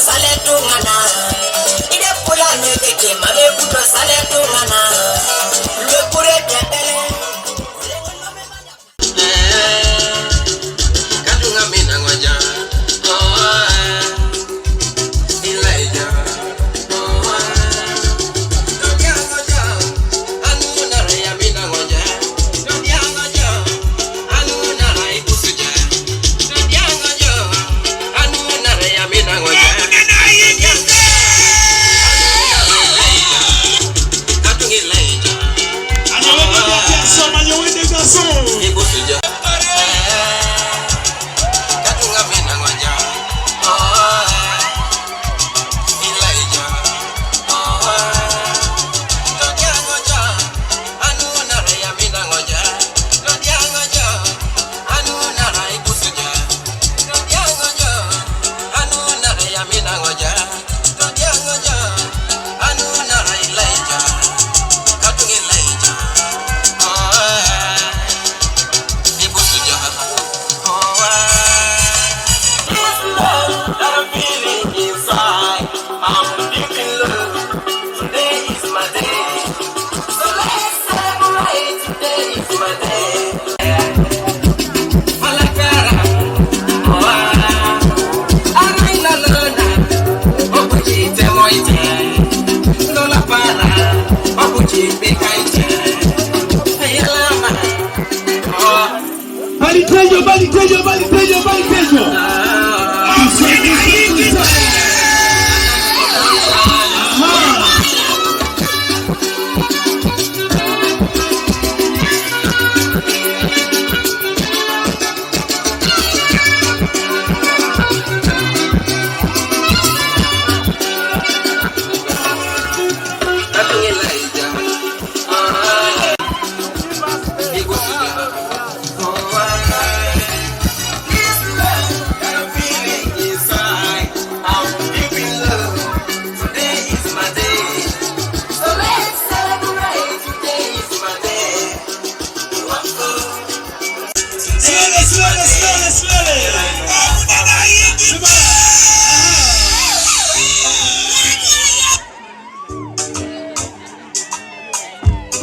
Sale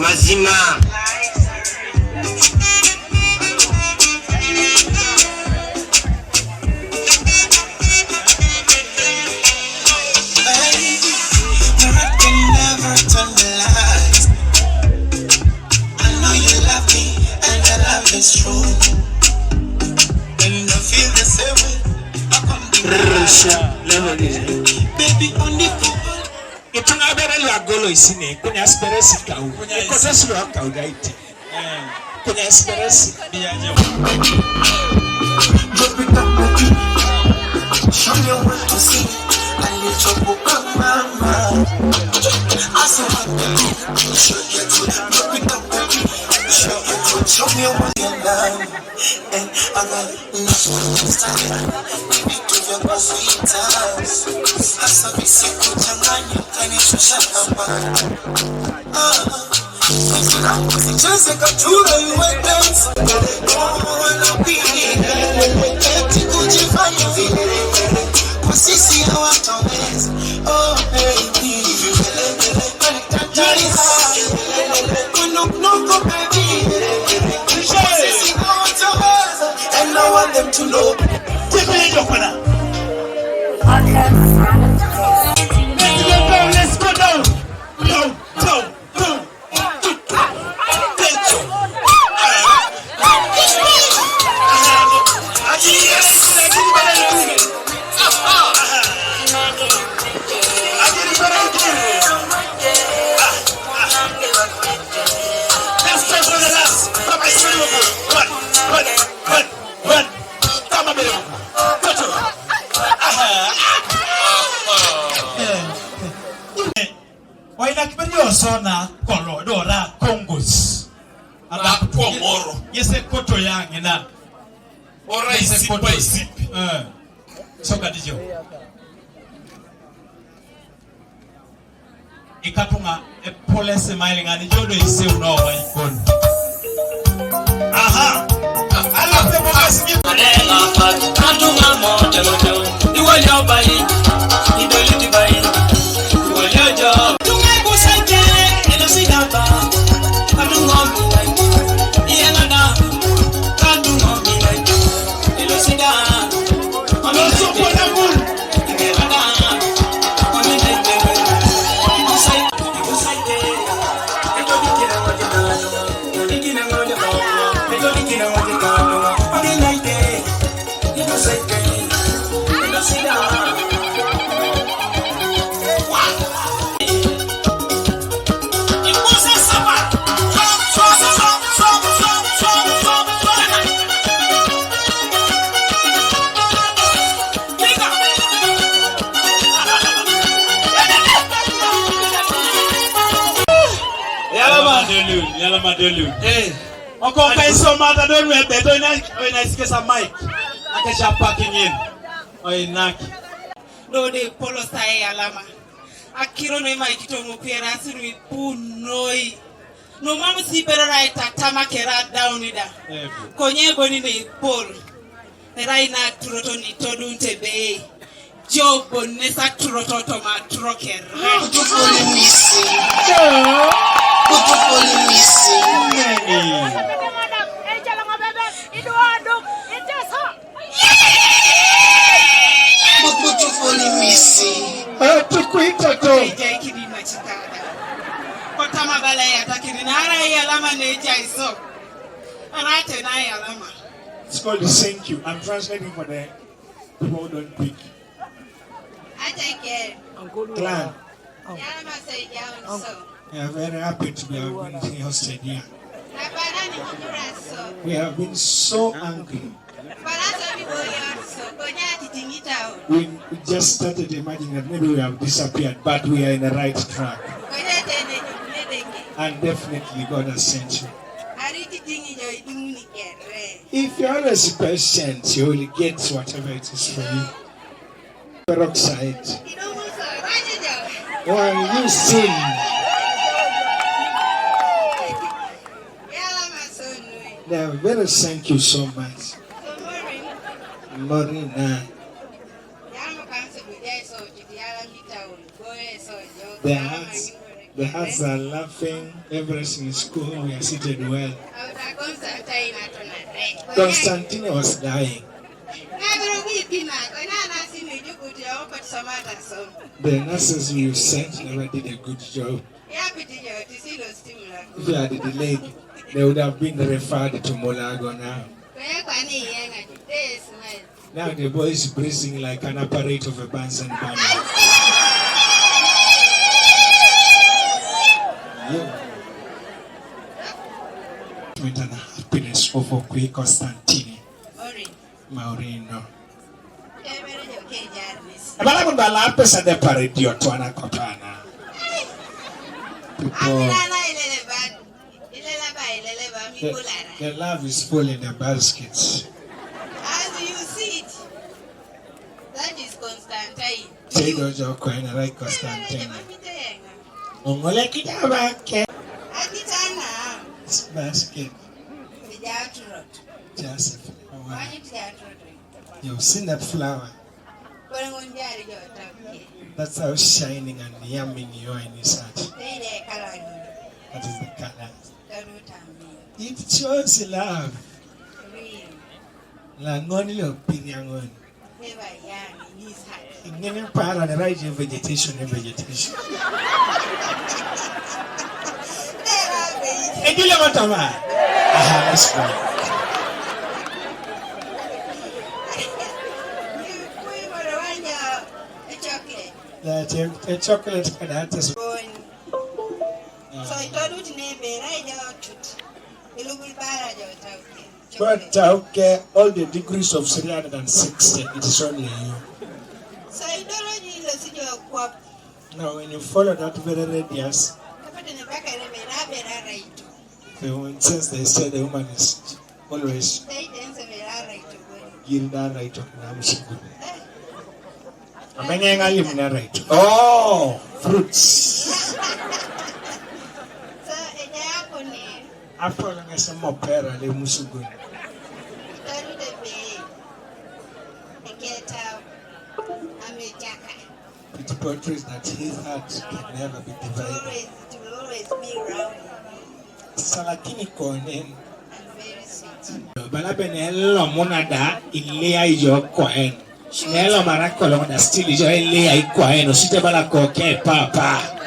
Mazima. Baby on the phone. It's not very agolo isine. Kunya esperesi kau. Kunya sulu kau gaiti. Kunya esperesi dia nyo. Show me what to see. I need to book up mama. I saw show me what you love. And I got nothing to say. Baby, give your boss sweet times. I saw me sick with your man. You can't even shut up. Just like a true you went dance. Go and be Sisi I want to miss. Oh baby, Johnny no baby. Sisi I want to miss, and I want them to know. Let's go down. Go. Sona kolodora Congos ala pomoro yese koto yange na ora isipi soka dijo ikatunga police mailing ani jodo ise uno wa ikon aha ala pe mo asiki katunga mo jalo iwo yo bayi idoli di bayi iwo yo jo Madelu. Oko kaiso mata don we beto ina sikesa mic. Akesha parking in. Oi naki. No de polo sai alama. Akiro no mai kitongo pera siru punoi. No mamu si pero right tama kera down ida. Konye boni ne pol. Era ina turoto ni todunte be. Job bonesa turoto to ma troker. It's called the thank you. I'm translating for the people who don't pick. Clan. We are very happy to be hosted here. We have been so angry. We just started imagining that maybe we have disappeared, but we are in the right track. And definitely God has sent you. If you're always patient, you will get whatever it is for you. Peroxide. When you sing, very thank you so much. Marina. The hearts are laughing, everything is cool, we are seated well. Constantine was dying. The nurses you sent never did a good job. If you had delayed, they would have been referred to Molago now. Now the boy is breathing like an apparatus of a Bunsen burner. With an happiness of Okwi Constantine Maurino. The love is full in the baskets. As you see it, that is Constantine. Say those are quite like Constantine. Basket. Joseph. You've seen that flower. That's how shining and yummy you are in his heart. That is the color. It shows love. Langoni opinion. Never part of the right vegetation and vegetation. And you know what I'm at? Let's go. The chocolate that is. So I told you to name But okay, all the degrees of 360, it is only you. So I told you to see your quap. Now, when you follow that very radius, since they say the woman is always Gilda right of Namshiku. Right. Oh, fruits. Apple and some more pera, the Musugun. It portrays that his heart can never be divided. It will always be round. Salakini Konen. Balabenello Monada, Ilea your coin. Nello Maracolo, the still is your Ilea coin, or Sitabala coque, papa.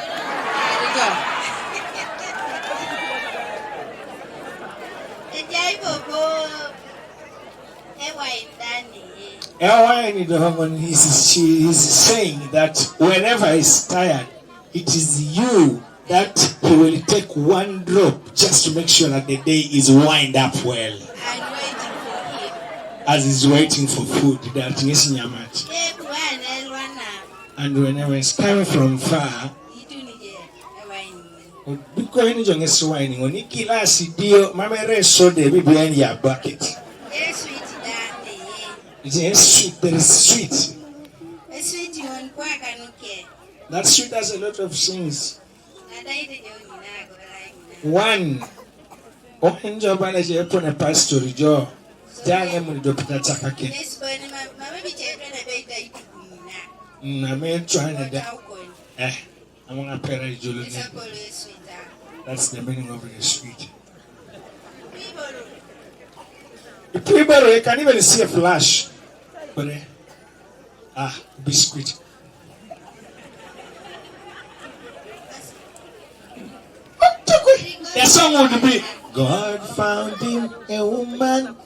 He's saying that whenever he's tired, it is you that he will take one drop just to make sure that the day is wind up well. As he's waiting for food, that is Nyamat. And whenever he's coming from far, because he's whining, when he kills a deal, Mamma so they be behind your bucket. Yes, sweet, there is sweet. That sweet has a lot of things. One, open job as you open a pastor job. I'm trying to. I'm gonna pay That's the meaning of the sweet. The people you can even see a flash. But biscuit. The song would be God found him a woman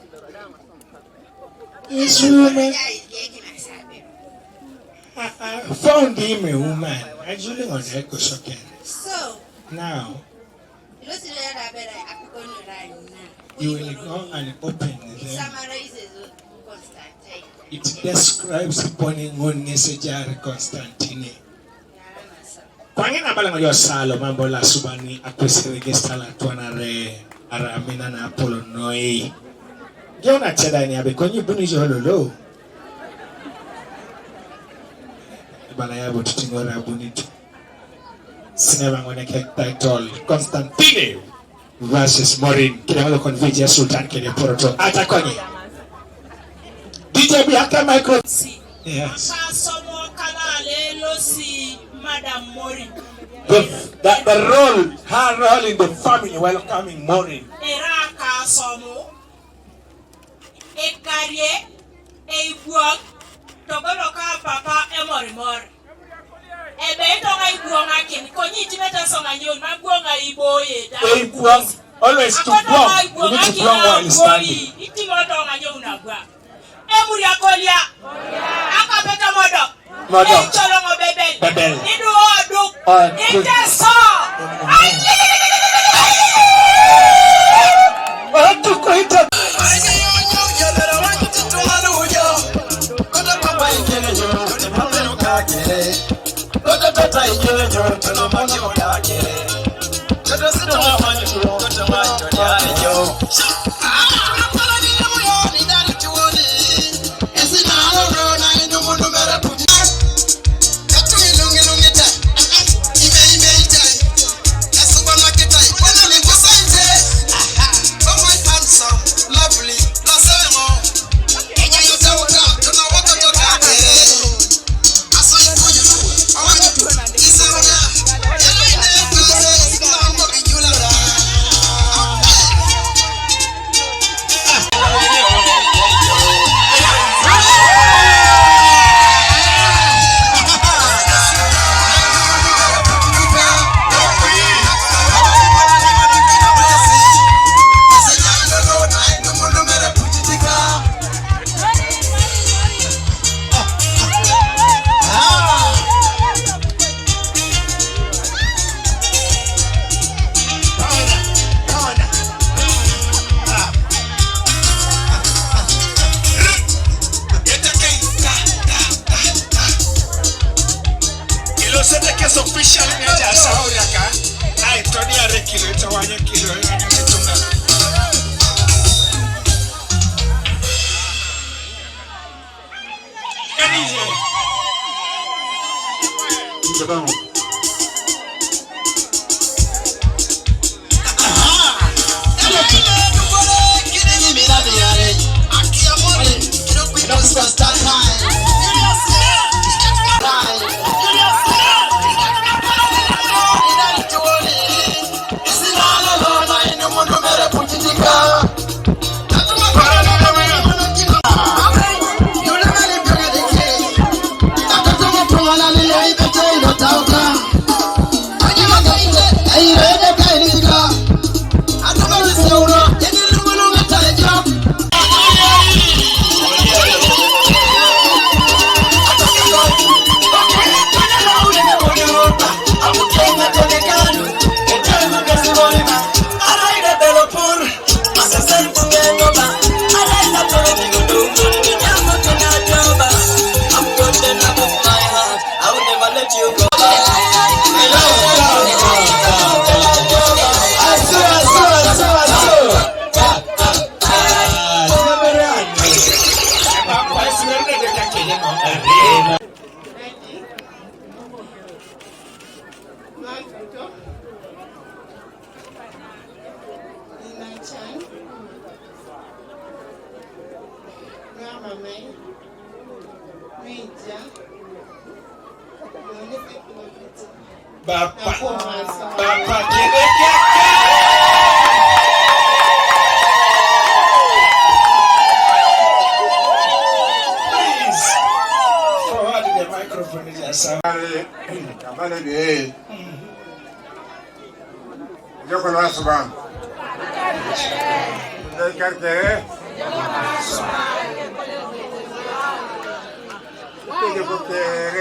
This woman found him a woman. Actually, on the echo socket. So, Now, you don't see that you will go and open them. summarizes Constantine. It describes Pony Munisejari Constantine. Kwangina bala ngayo salo mambo la subani akwesi register la tuana re aramina na Apollo noi. Jona cheda ni abe konyi buni jololo. Bala ya bo tutingora bunito. Sinema ngone ke title Constantine versus Morin. Kile ngalo convince Sultan kile poroto ata konyi. DJ Bianca micro. Yes. Madam Morin. The role, her role in the family welcoming Morin. Eraka somo. Ekarie. Ebuak. Togoloka papa emorimor. Ebe tonga ibuonga kin. Konyi timeta songa nyon. Mabuonga iboye. Ebuak. Always to block. You need to block while standing. Itimotonga nyon abwa. Emuria kolia. Akapeta modok. Modok. Cholongo bebel. Bebel. Nidu oduk. Inteso. Tukuita.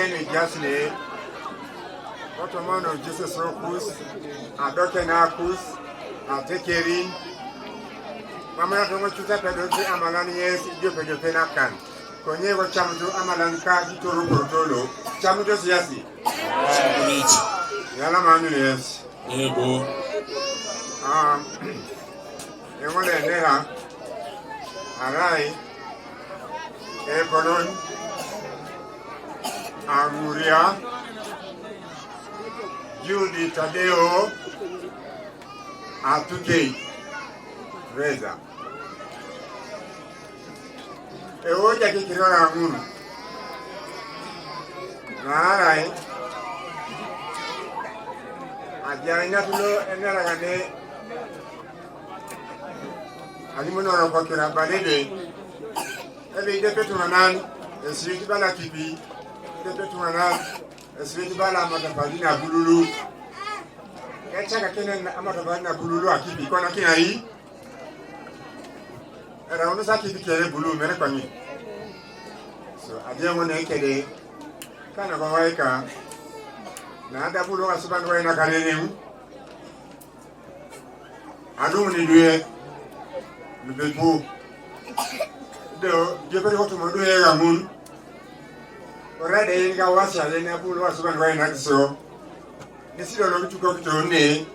ni jasne. Otomano Jesus Rokus, Adokenakus, Atekerin. Mama kama chuta pedozi amalani yes idio pedopenakan. Konye wa chamudu amalanka kitoro protolo. Chamudu siasi. Yala manu yes. Ebo. Yengole nera. Arai. Ekonon. Amuria. Judy Tadeo. Atuke. Reza. Eoja kikirora ngunu. Narai. Ajaina tulo enera gane. Alimono ro kira balede. Ebe de petumanan, eswiti bala kibi. De petumanan, eswiti bala matafadina bululu. Echa kenen amatafadina bululu akibi kona kina yi. Era uno saki bikere bulu mere kwani. So aje mo ne kede kana kwa waika na ada bulu asuban wa ina kanene adu ni duye mbebu do je ko to mo duye ga mun ora de ga wasa le na bulu asuban wa ina so nesido lo bitu ko to ne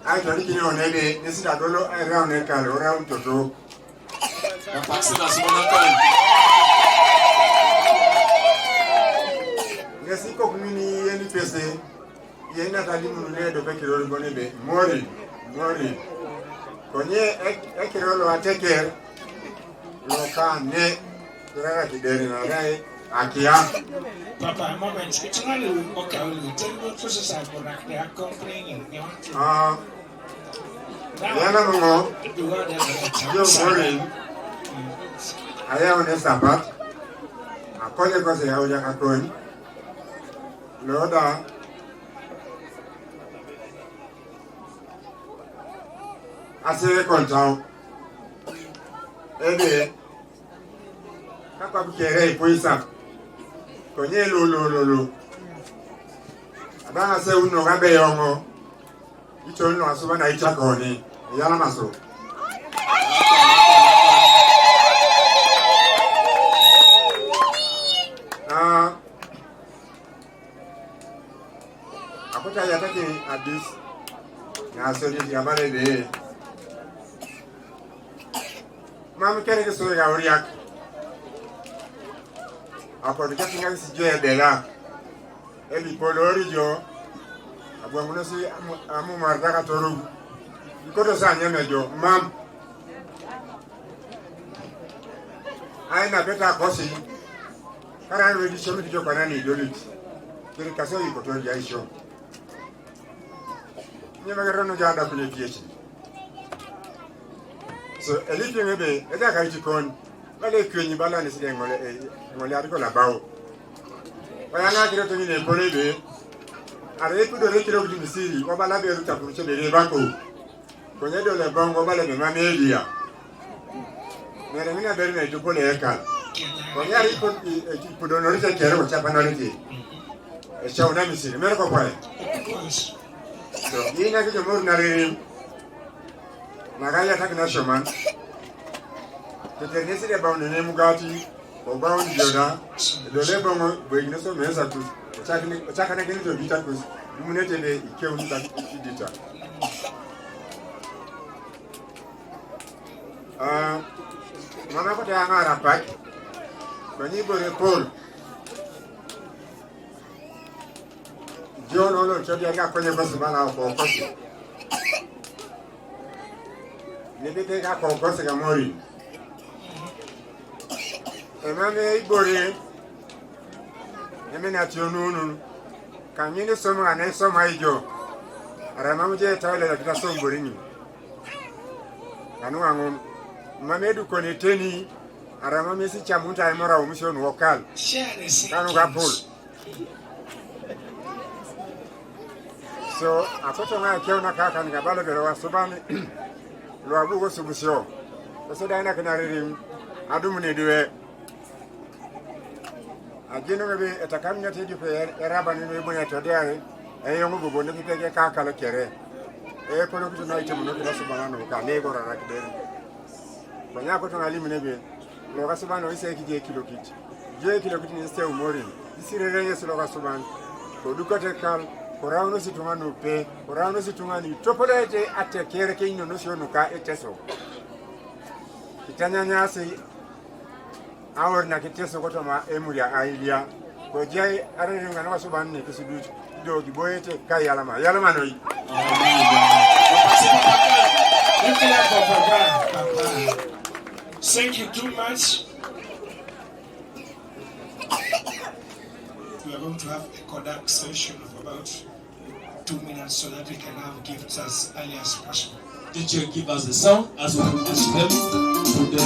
ai to ni kini onede nesida dolo ai ra ne kalo ra utoto. Nesi ko kumini yeni pese yena talimu ne do pekiro bonebe mori konye ekiro lo ateke lo kane dura kideri na dai akia Papa moment it's not okay we tell you to say for that they are complaining yana mo yo mori aya one sabat akole ko se ya oja akon loda ase kontan ebe kapa bukere ipoisa konye lo abana se uno gabe yongo ito no asuba na ichakoni yala maso akota yatake abis na sori ya bale de mam kere ke sori ga oriak akodi ke tinga si je bela ebi polori jo abwa muno si amu marda ka toru ikoto sa nyame jo mam aina beta kosi kara wedi shomi jo kana ni dolit kiri kaso ikoto ya isho nyama garono jada kule piechi so eliki ngebe eda ka jikon bale kwenyi bala ni sile ngole ariko la bawo oyana kire to ni ne polebe are ku do rekiro ku misiri ko bala be ruta ku chebe le bako konye do le bongo bale be mamelia mere mina be ne jupo le eka konye ari ku do no rite kere ko chapa no rite e chauna misiri mere ko kwae so yina ke jomur na re magaya tak na shoman to tenesi de bawo ne mugati o bawo joda do le bongo be ne so mesa tu chakana kini to bita kus munete le ikeu ni dita mama ko ta ngara pak bani bore pol John Olo chodi anga kwenye basi bana ko kosi nebete ga ko kosi ga mori emane ibore emena tionunu kanyine somo ane soma ijo arama muje tawle la kita sombori ni kanu ango mamedu kone teni arama mesi chamunta emora umission wokal kanu ga pol so akoto nga kiona kaka ni gabalo bero wasubani lo abugo subusio so daina kana ririm adumune duwe Ajino maybe at a community to pay a rabbi in the to dairy, a young woman to take a kakala kere. A production item of the Banano, a neighbor or like them. When I go to eliminate, Logasabano is a kilo kit. J kilo kit instead of Morin. This is a race Logasaban. For Ducatecal, for Rano Situman pay, for Rano Situman, Topolete at a care king no Noka eteso. Itanya say our Nakiteso Gotama Emuria idea. But Jay Aran and Wasaban Nikisudu, Dogi Boyete, Kayalama, Yalamanoi. Thank you too much. We are going to have a conduct session of about 2 minutes so that we can have gifts as early as possible. Did you give us the song as we introduce them to the...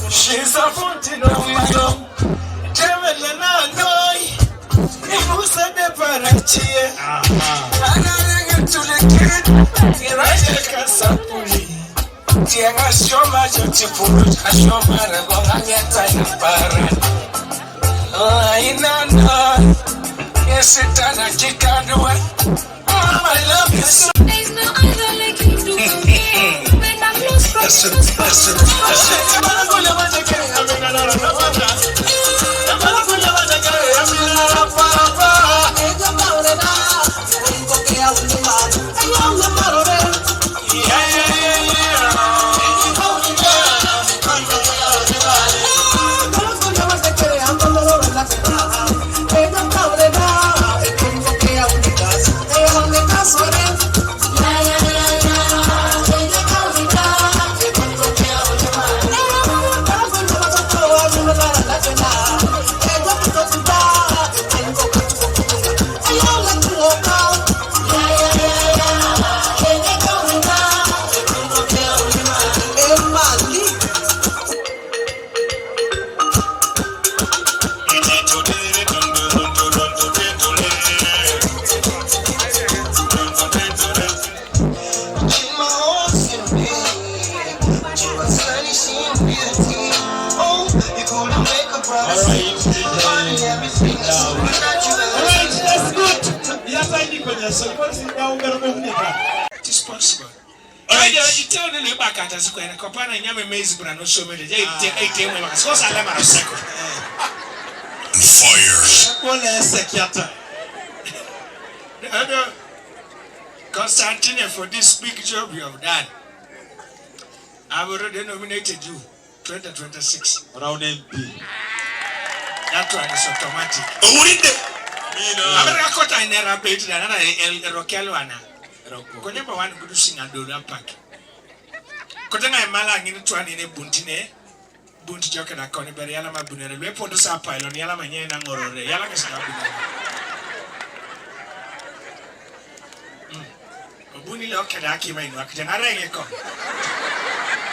She's a fountain of wisdom. There's no other like you do. When I'm lost from It is possible. Alright, you tell the back at us when a companion Yami Maze Brand no show me the day. Fire. Constantine, for this big job you have done, I've already nominated you 2026 around MP. That one is automatic. Mina. America kota inera plate na na rokelo ana. Konya ba wan gudu singa do na pack. Kota na mala ngini twani ne buntine. Bunti joka na koni bere yala mabunere. We pondo sa pylon yala manye na ngorore. Yala kesika bunere. Buni le okada akima inu akijana renge ko.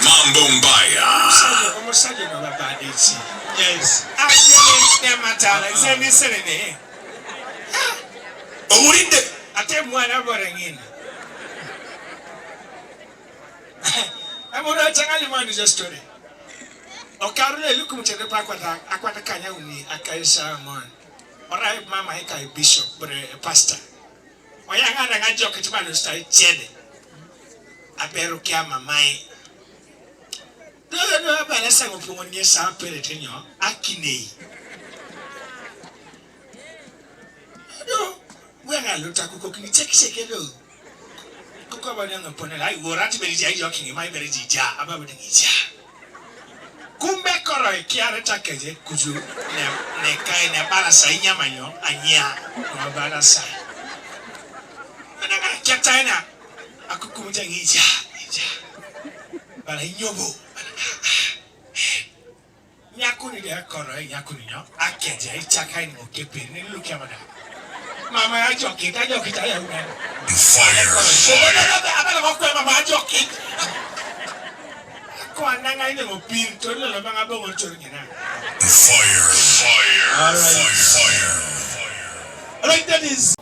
Mambo Mbaya. Omosaje no baba deci. Yes. Asene ne matala semi serene. Omurinde. Ate mwana borengin. Amuna changali mwana just story. Okarule luku mchede pa akwata kanya uni akaisha mon. Ora mama heka bishop pastor. Oyanga na ngajo kitibalo style chede. Aberu kia mamai. No, but let's go for 1 year. Sapeletinho, Akine. No, when I look at cooking, check it. Cook over young opponent. I will not be joking in my very jar about the jar. Kumbe Koroi, Kiara Takaje, Kuju, Neka, and Balasa, Yamayo, and Ya, or Balasa. And I got Katina. I could come to Ija. But I know. Nyakuni dia Koroi, Nyakuni, Akia, Chaka, and Okipin, look at Mama, I joke it, I joke it, I am. Fire. Mama, joke it. Kwananga ile mopin, tolo la banga bongo chorina. Fire. All right, that is.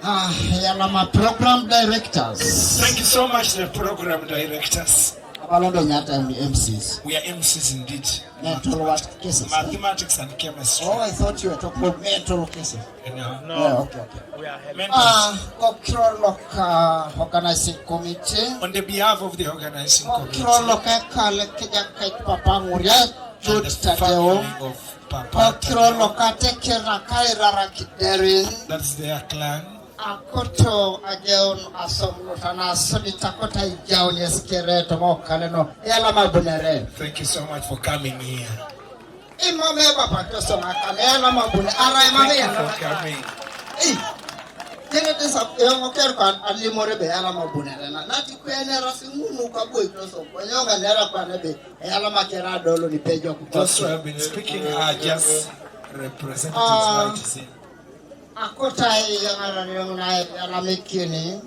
Yalama program directors. Thank you so much, the program directors. MCs. We are MCs indeed. Mental what cases? Mathematics and chemistry. Oh, I thought you were talking about mental cases. No. Yeah, okay. We are mental. Organizing committee. On the behalf of the organizing committee. And the family of Papa. That's their clan. Akoto ajeon asomutana solita kota ijaon yeskere tomo kaleno yala mabunere. Thank you so much for coming here. Imame papa toso makame yala mabune ara imame yala for coming. Jene tesa yongo kerkan alimore be yala mabunere na nati kwene rafi ngunu kabwe toso konyonga nera kwane be yala makera dolo ni pejo kutoso. Those who have been speaking are just representatives, right to say. Akota yang na mekini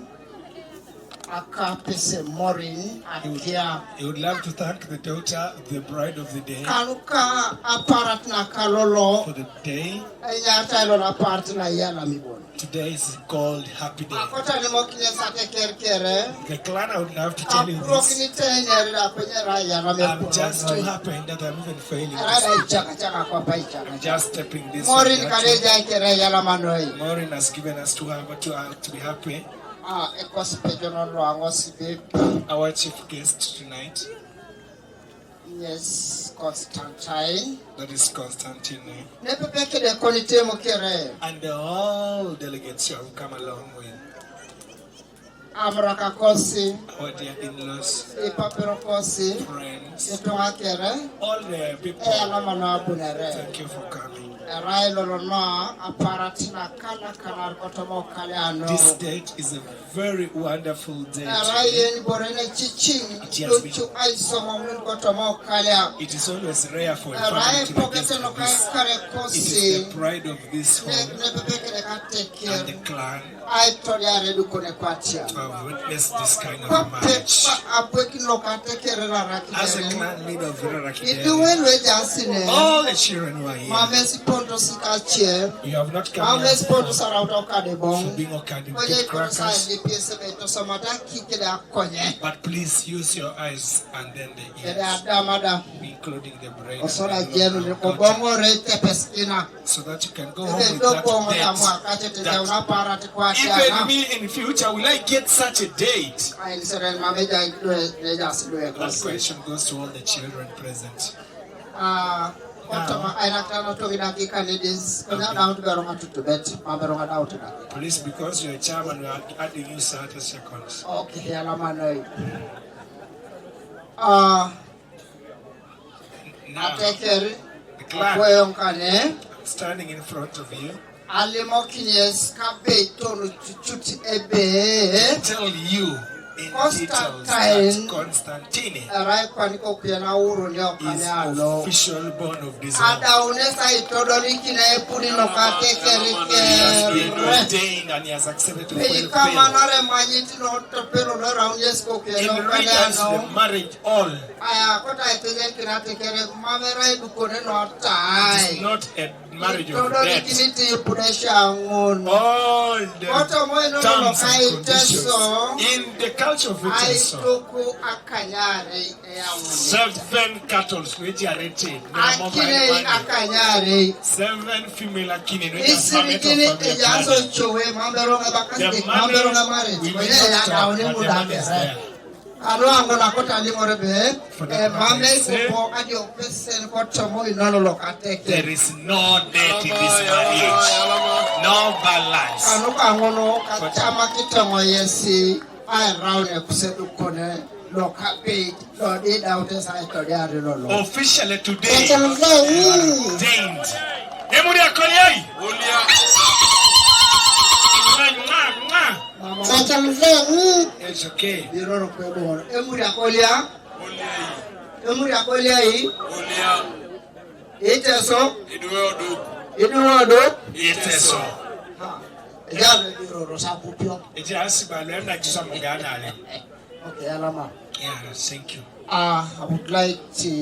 akapese morin akia. He would love to thank the daughter, the bride of the day, Kaluka aparat na kalolo for the day. Yata lo aparat na yala mibon. Today is called Happy Day. Akota ni mokile sate kerkere. The clan, I would love to tell you this. I'm just too happy that I'm even failing this. I'm just stepping this. Maureen has given us to be happy. Our chief guest tonight. Yes, Constantine. That is Constantine. And the whole delegates who have come along with. Amraka kosi, our dear in-laws, friends, all the people. Thank you for coming. This date is a very wonderful day. It is always rare for a family to be guest of this. It is the pride of this home and the clan to have witnessed this kind of a marriage. As a clan leader of Rakidere, all the children who are here, you have not come here for being Okadi, get crackers, but please use your eyes and then the ears, including the brain, so that you can go home with that date. Even me in the future, will I get such a date? That question goes to all the children present. Please, because you're a chairman, we are adding you 30 seconds. Okay, now, the glad I'm standing in front of you. Tell you in details that Constantine is official born of this home. He has been ordained and he has accepted to fulfill. In regards to the marriage, all. It is not a marriage of death. All the terms and conditions in the culture of it is so. 7 cattle which are rated. 7 female akini which are family. The man we will not talk, but the man is there. There is no death in this marriage, no balance. Officially today, ordained. It's okay. Thank you. I would like to,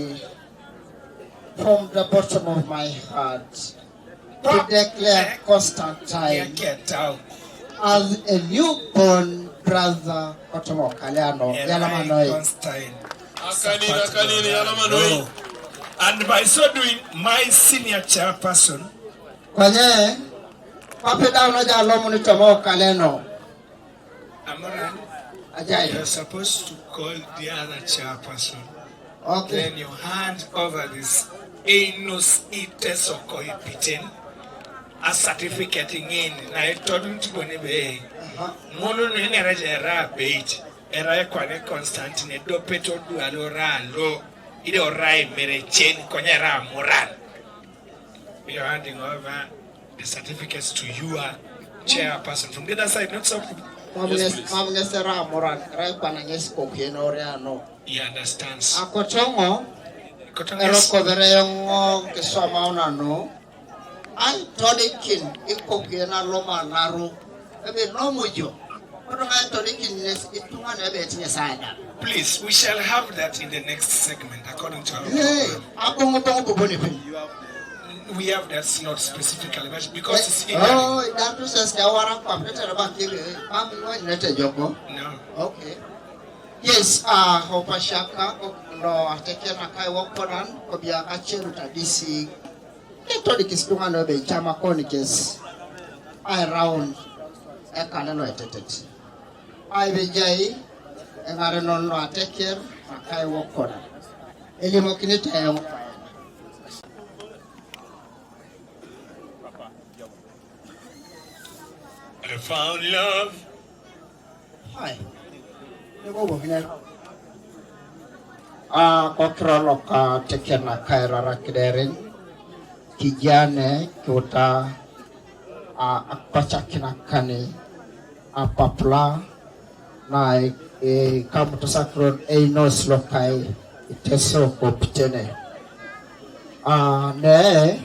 from the bottom of my heart, to declare Constantine as a newborn brother Kotomo Kaliano. And by so doing, my senior chairperson, you're supposed to call the other chairperson. Okay. Then you hand over this Enos Ites or Koipitin a certificate in. I told him to go to be Mono Nera Bait, Era Quane Constantine, Dopeto Dualora, Lo, Idorai Merechen, Conera Moran. We are handing over the certificates to your chairperson. From the other side, not so. He understands. Please, we shall have that in the next segment according to our program. We have that not specifically, but because it's in no. Okay. Yes, Hopashaka, no, I take care of Kai Wakoran, Kobia Acheruta DC. Catholic is to one of the Jamaconicus. I round a cananoited. I be jay, and I don't know, I take care of Kai Wakoran. Elimokinita. I found love. Hi. Kokroloka tekena kaira rakiderin kijane kita akpachakina kani apapla na kamu tosakron einos lokai iteso kopitene ne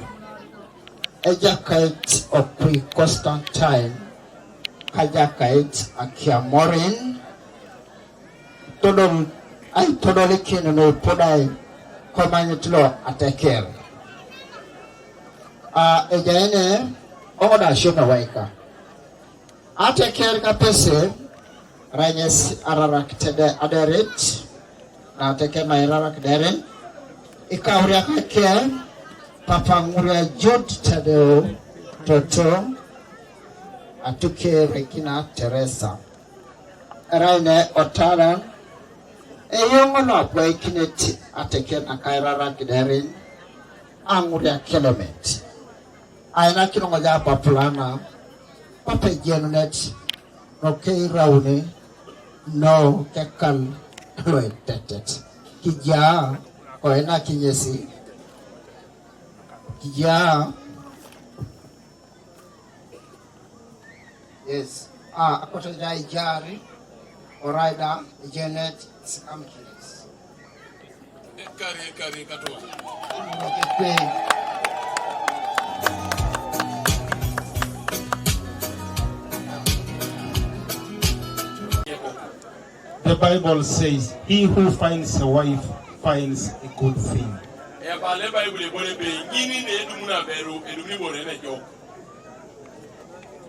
ejakait Okwi Constantine kajakait Akia Morin todom ay todole kino no podai komanyitlo ateker ejene oda shona waika ateker ka pese ranyes ararak tede aderit na ateker na ararak deren ikawria kake papa nguria jod tedeo toto atuke rekina Teresa raine Otadan young no play kinet ateke na kairara kiderin anguria kilomet aina kinongo ja papulana pape genunet no kei rauni no kekal loetetet kija ko ena kinyesi Yeah. Yes. Akota Jai Jari, Oraida, Janet, Skamkiris. Kari katoa. The Bible says, he who finds a wife finds a good thing.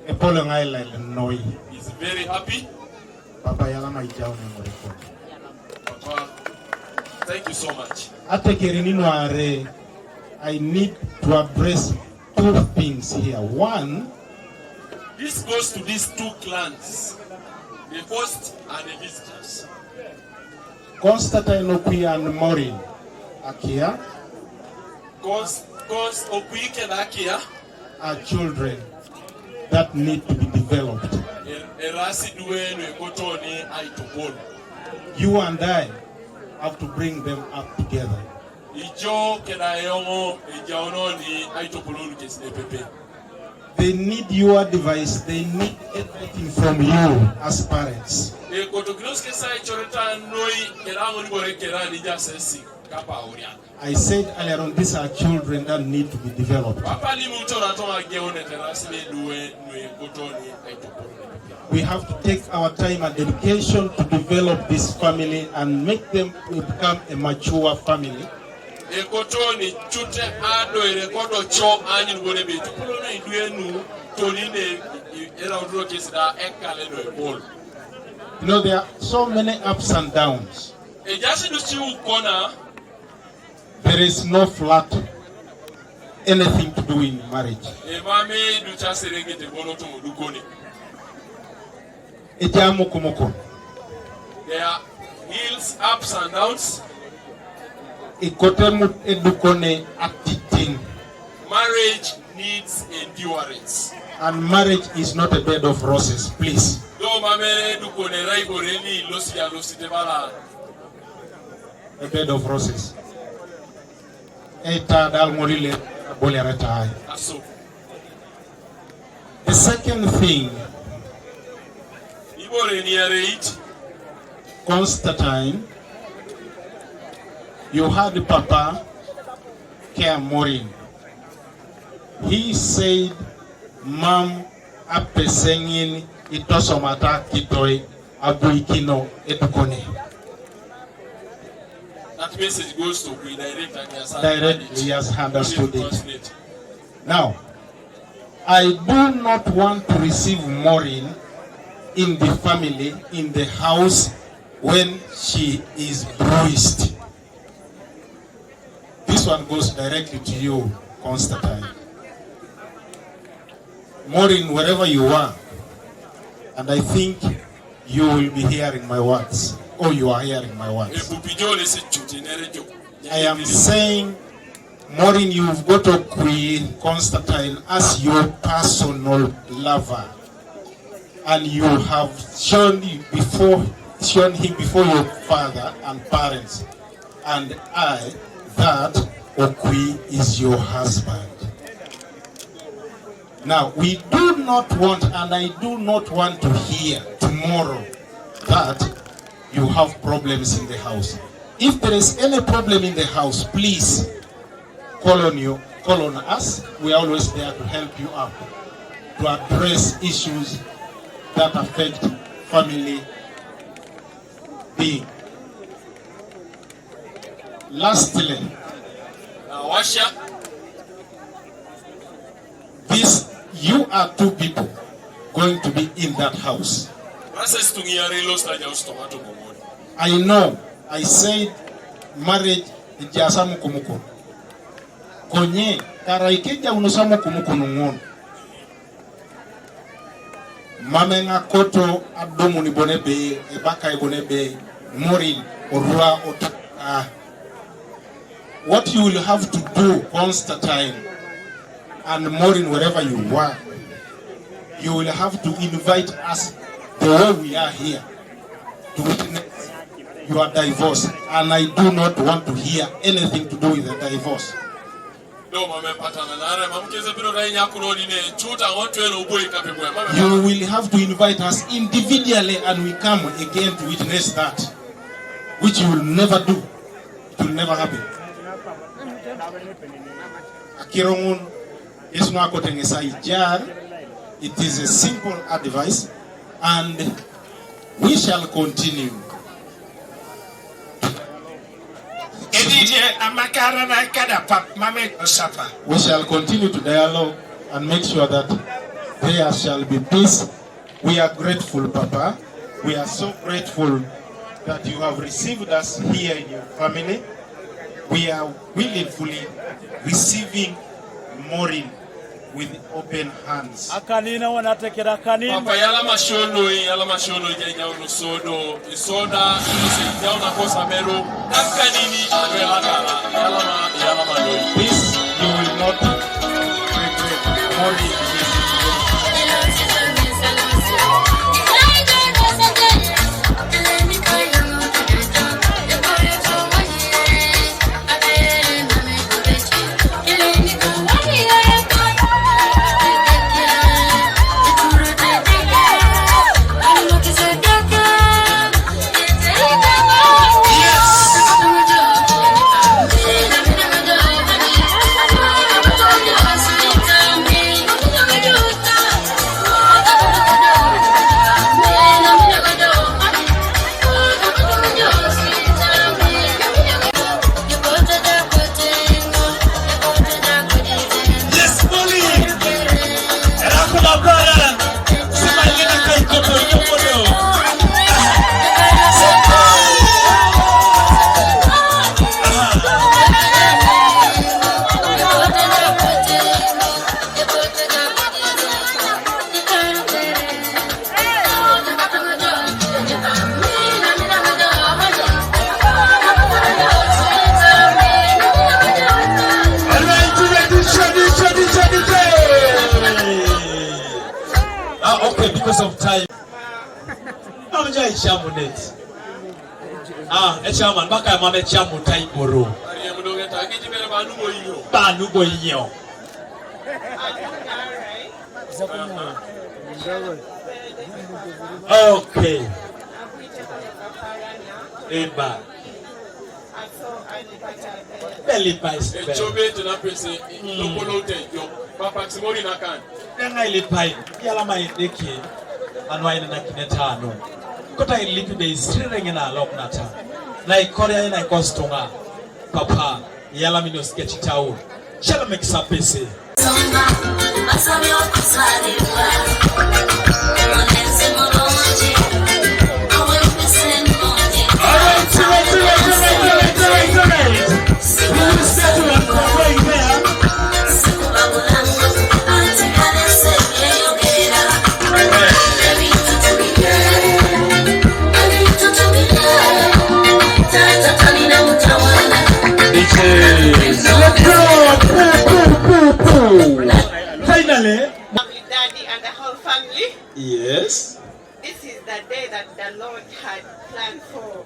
Epolong Island Noi. He's very happy. Papa Yalama Ijao Nemoreko. Papa, thank you so much. I need to address two things here. One, This goes to these two clans, the host and the visitors. Constantine Okwi and Maureen Akia Okwi and Akia are children that need to be developed. You and I have to bring them up together. They need your advice. They need everything from you as parents. I said earlier on, these are children that need to be developed. We have to take our time and dedication to develop this family and make them become a mature family. You know, there are so many ups and downs. There is no flat anything to do in marriage. There are hills, ups and downs. Marriage needs endurance. And marriage is not a bed of roses, please. A bed of roses. The second thing, Constantine, you had Papa care Maureen. He said, Mam apesengin itosomata kitoi abuikino etukone. That message goes to Okwi directly. He has understood it. Now, I do not want to receive Maureen in the family, in the house, when she is bruised. This one goes directly to you, Constantine. Maureen, wherever you are, and I think you will be hearing my words, or you are hearing my words. I am saying, Maureen, you've got to Okwi Constantine as your personal lover, and you have shown him before your father and parents, and I, that Okwi is your husband. Now, we do not want, and I do not want to hear tomorrow that you have problems in the house. If there is any problem in the house, please call on us. We are always there to help you out, to address issues that affect family being. Lastly, you are two people going to be in that house. I know, I said marriage is jasamu kumuko. Konye, karaikeja unusamu kumuko nungon. Mamenga koto abdomu ni bonebe, ebaka bonebe, Maureen, orua, what you will have to do, Constantine, and Maureen, wherever you are, you will have to invite us the way we are here to witness your divorce. And I do not want to hear anything to do with the divorce. You will have to invite us individually and we come again to witness that, which you will never do. It will never happen. Akirongun is not going to it is a simple advice and we shall continue. We shall continue to dialogue and make sure that there shall be peace. We are grateful, Papa. We are so grateful that you have received us here in your family. We are willingly receiving Maureen with open hands. Papa yala mashono jaja unusodo isoda ijauna kosa mero akanini yala malo. This you will not regret. Maureen. Because of time. I'm just shamunet. Echaman, baka mame chamu taiboro. Banu boyo. Okay. Eba. Belly pies. Chobe to na pese lokolote yo. Papa Timori na kan. Denga ile pai. Yala mai deke. Anwa ina kinetano. Kota ilipi be isirenge na lok nata. Na ikoria ina ikostonga. Papa yala mino sketch tao. Chala mekisa pese. Finally, Daddy and the whole family. Yes. This is the day that the Lord had planned for.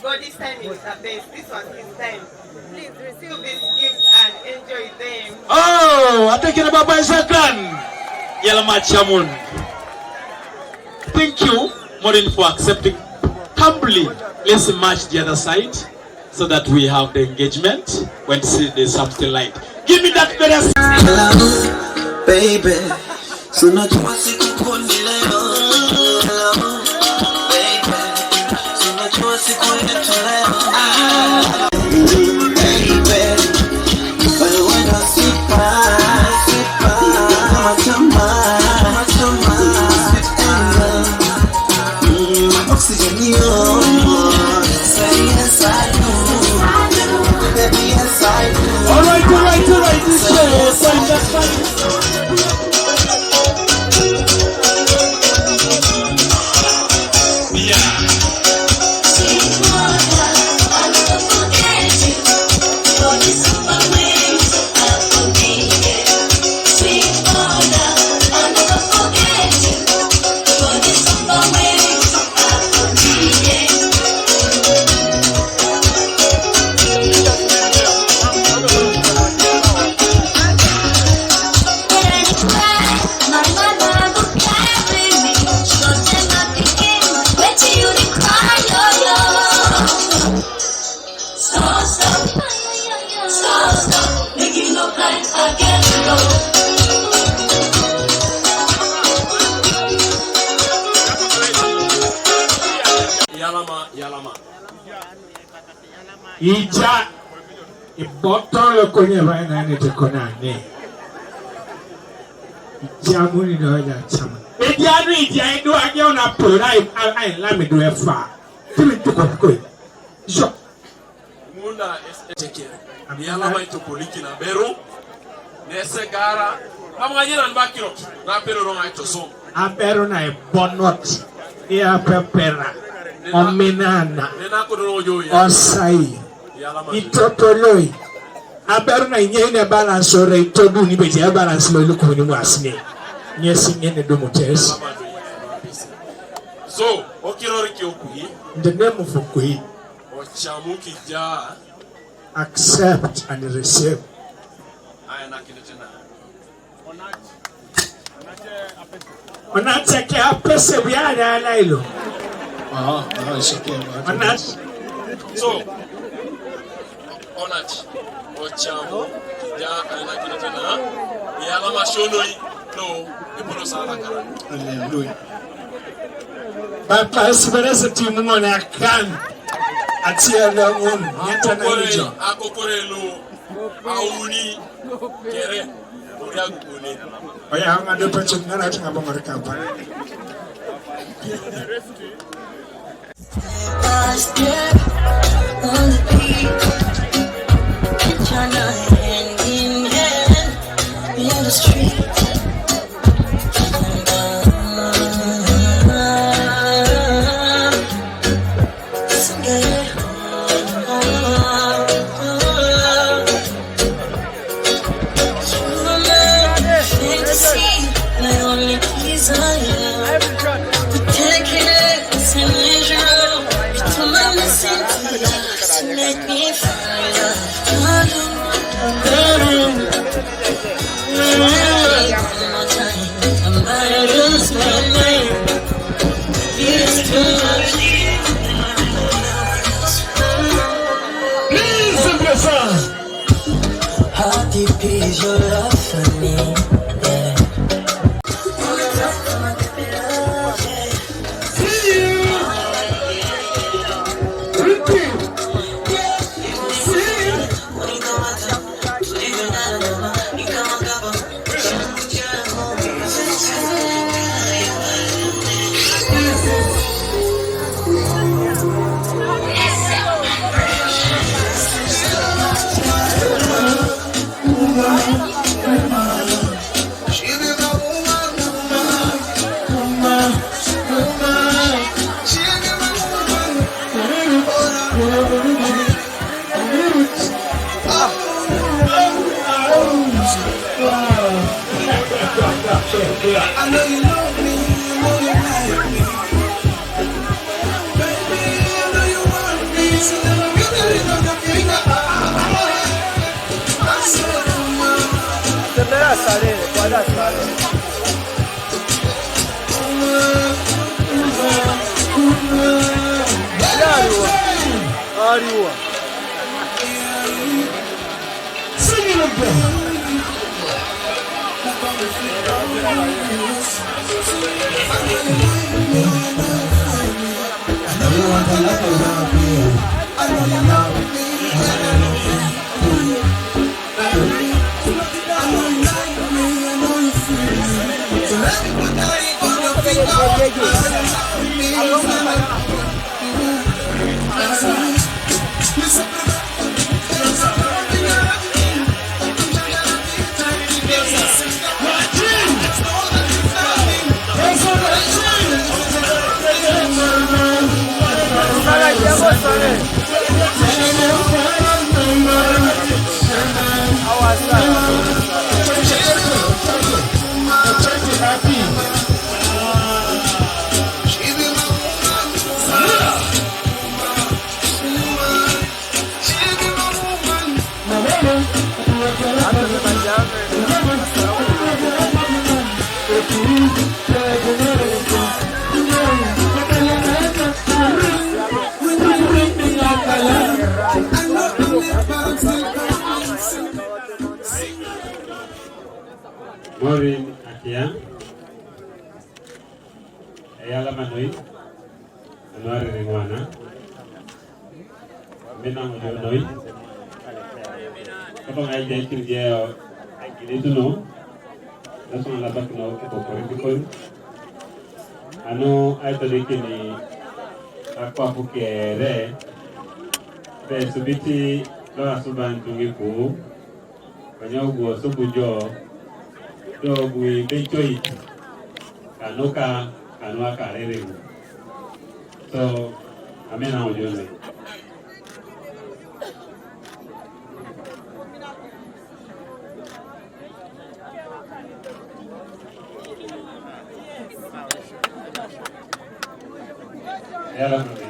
God's time is the best. This was His time. Please receive this gift and enjoy them. Oh, I think about my second. Yalamachamun. Thank you, Maureen, for accepting humbly. Let's match the other side so that we have the engagement when there's something like. Give me that better. Hello, baby. So not once you could hello, baby. So not once you could baby. But when I sit by, my oxygen, say yes I do, baby yes I do. All right, this show, Stop, making no plans, I can't go. Yalama. Ija ibotolo kwenye vaina ni tekonane. Ija muni no ya chama. Ija edu age ona pora ai lami do efa. Timi tukoi. Jo. Munda eteke. Yalama itopoliki na beru. Nese gara. Amanyina nbakiro. Na beru ronga itoso. Aberu na ebonot. Ia pepera. Omenana. Osai. Itotoloi. Aberu na inye balance ore itodu ni beje balance lo luko ni mwasne. Nyesi nyene do mutesi. So, okirori ki Okwi. The name of Okwi. Ochamuki ja. Accept and receive. Aya nakinetena. Onateke apese biara alailo. It's okay. So, Onat, Ochamu, Ja, and I can tell Yalama Shonoi, no, Ipono Salaka. Hallelujah. Papa, as a team on a can, at the one, Akokorelo, Auni, Kere, Uriaguni. I am a departure, not about the company. On the beat, China hand in hand in the street. My only desire, protecting to make me fire. One more time, I might lose my mind. It's too much. How deep is your love for me? Yeah. I know you love me, I know you like me. Baby, I know you want me, so never get a ring on your finger. I said, Sing it again. I know Okwi and Akia. Ayala Manoi. Anwari Ringwana. Mina Mujonoi. Kapag ay dahil diya ay kinituno. Nasong labak na political. Ano ay taliki ni ako ako kere. Pero subiti lo asuban tungiku. Kanya ugo subujo. Do bui benchoi. Kanoka kanwa karere. So amena ujone. Yala mami.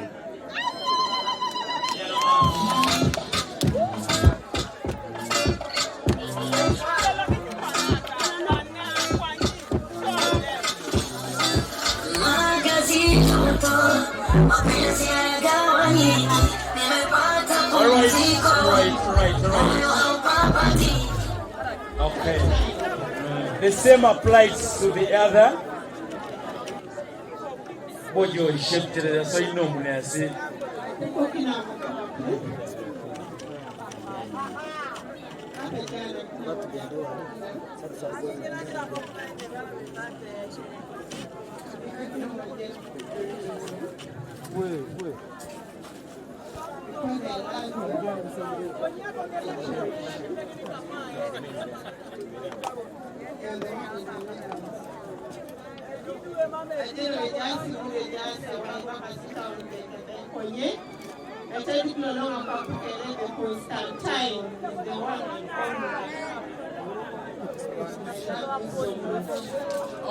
Okay. The same applies to the other. Bojo isheptere so ino munasi.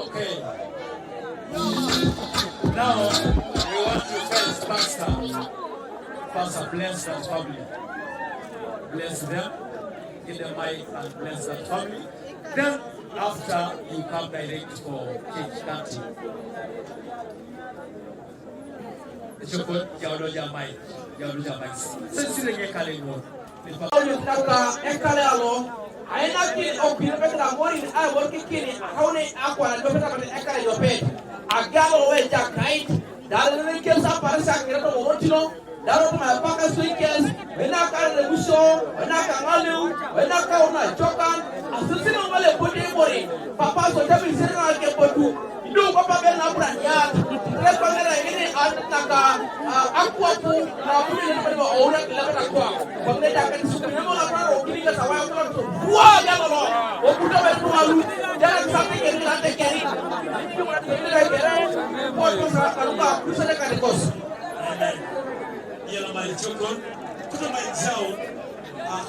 Okay. Now we want to first Pastor bless that family. Bless them, give them mic and bless that family. Then after you come direct for cake cutting. Chukun jauh jamai. Sensire ngekale ngo. Ekale alo. Aina kini okwi peta mori I work kini haune akwa na peta peta ekale yo pet. Agalo we jakai. Dalene kesa parisa ngirato wotino. Daro ma paka swikes. Wena ka rebuso, wena ka ngalu, wena ka una chokan. Asusino ngale poti mori. Papa so tabi sera ke potu. Idu papa be na branya. Lepa ngara ini ataka akwa pu na puni ni pedi ora kilabata kwa. Bangne jakan sukuna mo la okini ka sawa ko so. Wa ya lo. Okuta be tu alu. Jara sapi ke ni late keri. Idu ma ke ni keri. Potu sa kaluka kusale ka dekos. Yala mai chokon, kuna mai jao,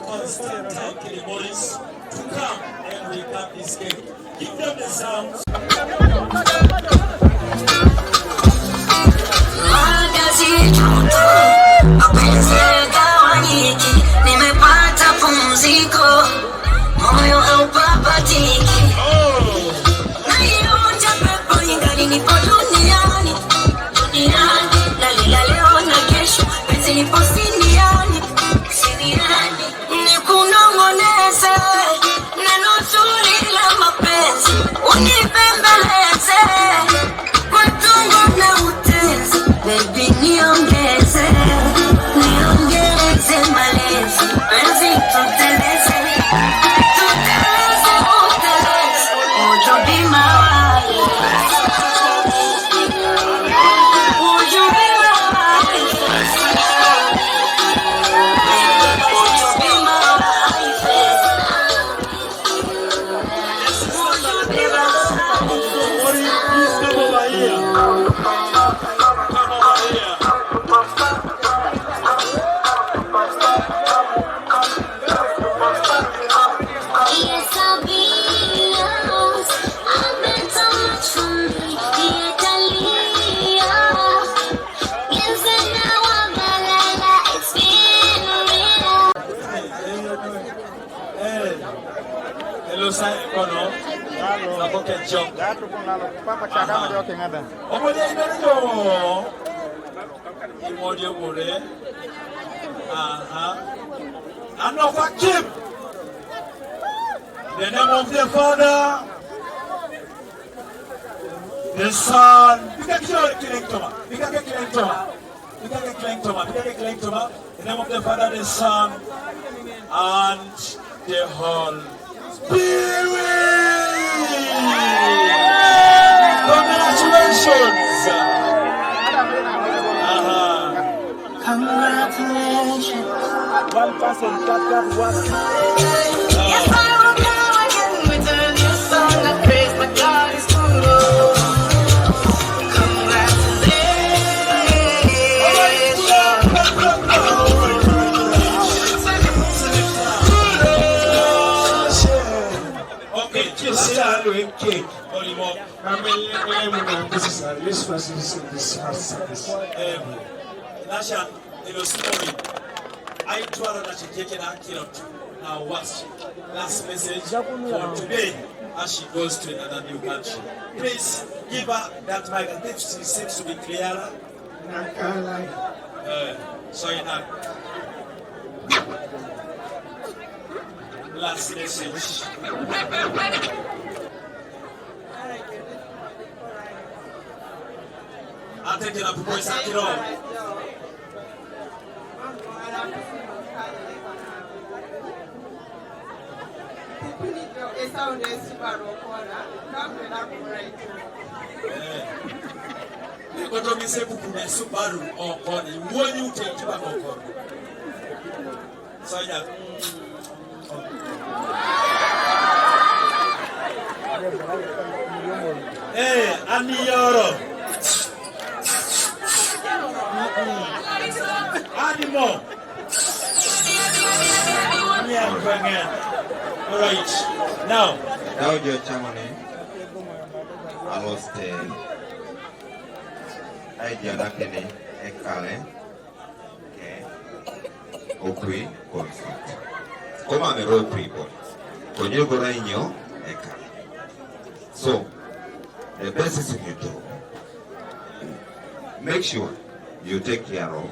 Constantine Kili Morris to come and we cut this cake. Give them the sounds. Nimepata pumziko, moyo haupapatiki. Naionja pepo ingali nipo duniani, lalila leo na kesho, penzi nipo siniani, nikunong'oneze, neno zuri la mapenzi, unipembeleze, kwa tungo na utezi, baby niongeze malezi, penzi tuteleze, would you be my wife? Would you be my wife? Would you be my wife? Would you be my wife? Please come over here. Come over here. Yes, I'll be yours. I've been so much from me. Yes, and now I'm la. It's been real. Hello, sir. Kono. Ako ketchup. Papa chakama ndio kingada. Omoja imejo. Imoja bore. And of Akim. In the name of the Father, the Son. In the name of the Father, the Son, and the Holy Spirit. Congratulations. Congratulations. One person clap one. Yes, I will come again with a new song. I praise my God is good. Okay, just start with cake. This person is this. Nasha, I told her that she taken her killed. Now what's last message for today as she goes to another new country? Please give her that mic. I think she seems to be clearer. Sorry, now. Last message. I'll take it up for boys at all. Koto mise kukuna Subaru okoni mwoni utekiba kokoni. Soya. Aniyoro. Animo. All right. Now your ceremony. I was the idea that Kenny Ekale Okwi conflict. Come on, the road people. When you go in your Ekale. So, the best is you do. Make sure you take care of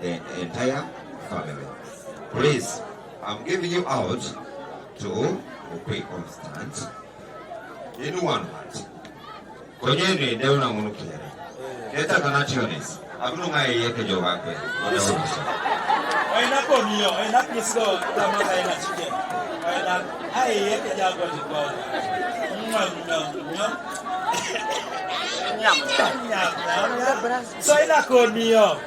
the entire family. Please, I'm giving you out to Okwi Constant in one heart. Konyeni ndio na munukira. Keta kanationis. Abunu ngai yeke jogakwe. Aina konio, aina kiso tamaka aina chike. Aina ai yeke jago jiko. Nyam. So aina konio.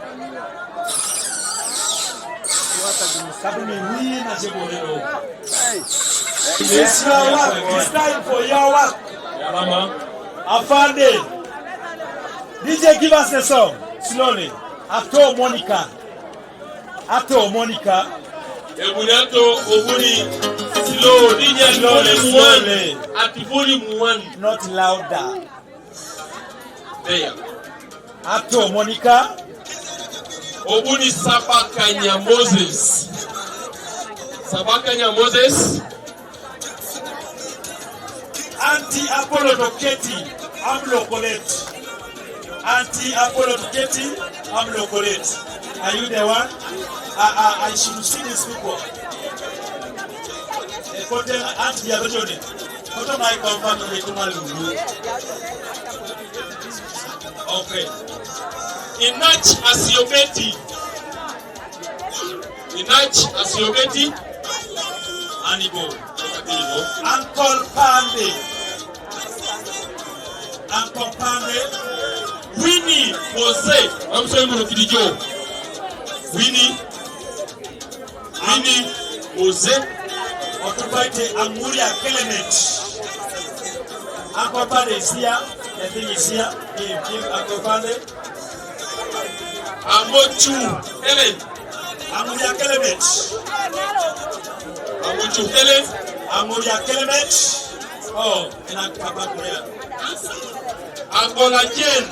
It's your work. It's time for your work. Afande, DJ, give us the song slowly. After Monica. Ebunato Obuni slow. DJ slowly. At volume 1. Not louder. There. After Monica. Obuni Sabakanya Moses. Sabakanya Moses. Auntie Apollo Doketi, I'm Locolette. Auntie Apollo Doketi, I'm Locolette. Are you the one? I should see these people. Auntie Yabajone. What am I confirming to my Okay. Inach Asiobeti. Anigo. Uncle Pande. Winnie Jose. I'm saying Murukidijo. Winnie Jose. Occupied Amuria Clement. Uncle Pande is here. The thing is here. Give Uncle Pande. Amochu Ellen. Amuria Clement. Amochu Ellen. Amuria Clement. Oh, and I'm Kabakuria. Angola Jane.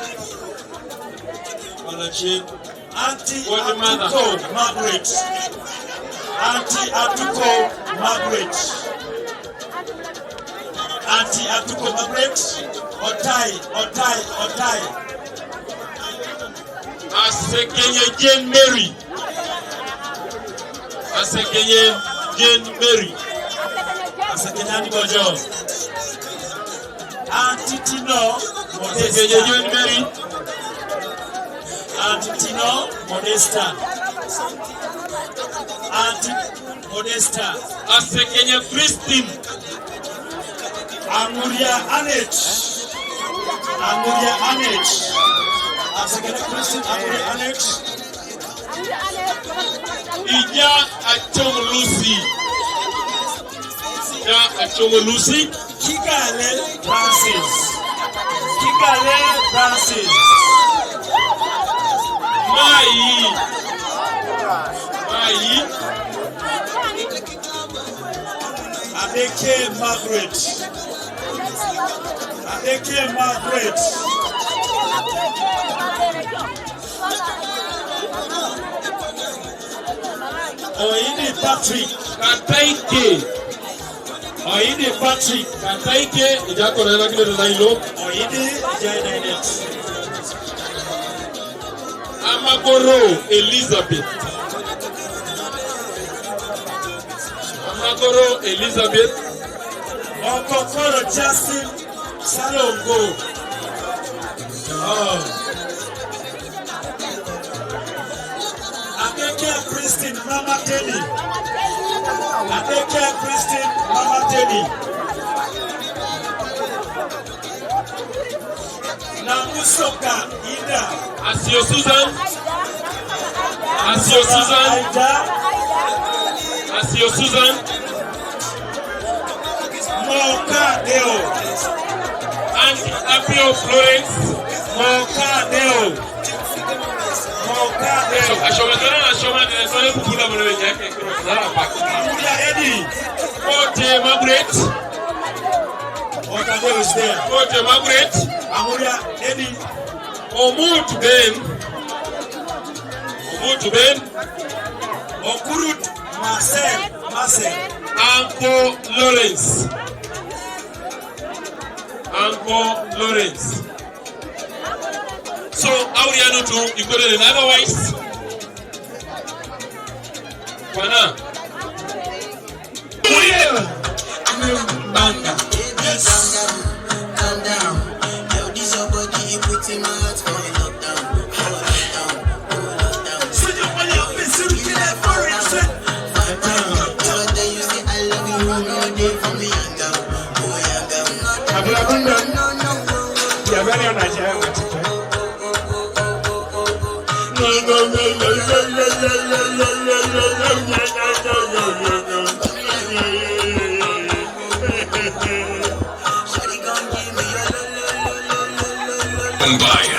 Auntie Atuko Margaret. Auntie Atuko Margaret. Otai. Asekenye Jane Mary. Auntie Tino Tino Modesta. Auntie Modesta. Asekenya Christine. Amuria Anet. Asekenya Christine Amuria Anet. Ija Achong Lucy. Kibale Francis. Mai. Adeke Margaret. Oini Patrick. Kataike. Ijako na kile nailo. Oini Jainet. Amagoro Elizabeth. Okokoro Justin Salongo. Adeke Christine Mama Teddy. Namusoka Ida. Asio Susan. Mokadeo. And Apio Florence. Mokadeo. Ashomagana kukula mwewe yake kwa Amuria Eddie. Ote Margaret. Okadeo is there. Ote Margaret. Amuria Eddie. Omutu Ben. Okurut Marcel. Uncle Lawrence. So, Auriano too, you got it otherwise. Wana. Banga. Calm down. Yo, this your body, you put in my heart for a lockdown. So you want your best to get that foreign set. You say I love you, no day for me, young you're very on Nigeria. Fire.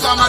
Sama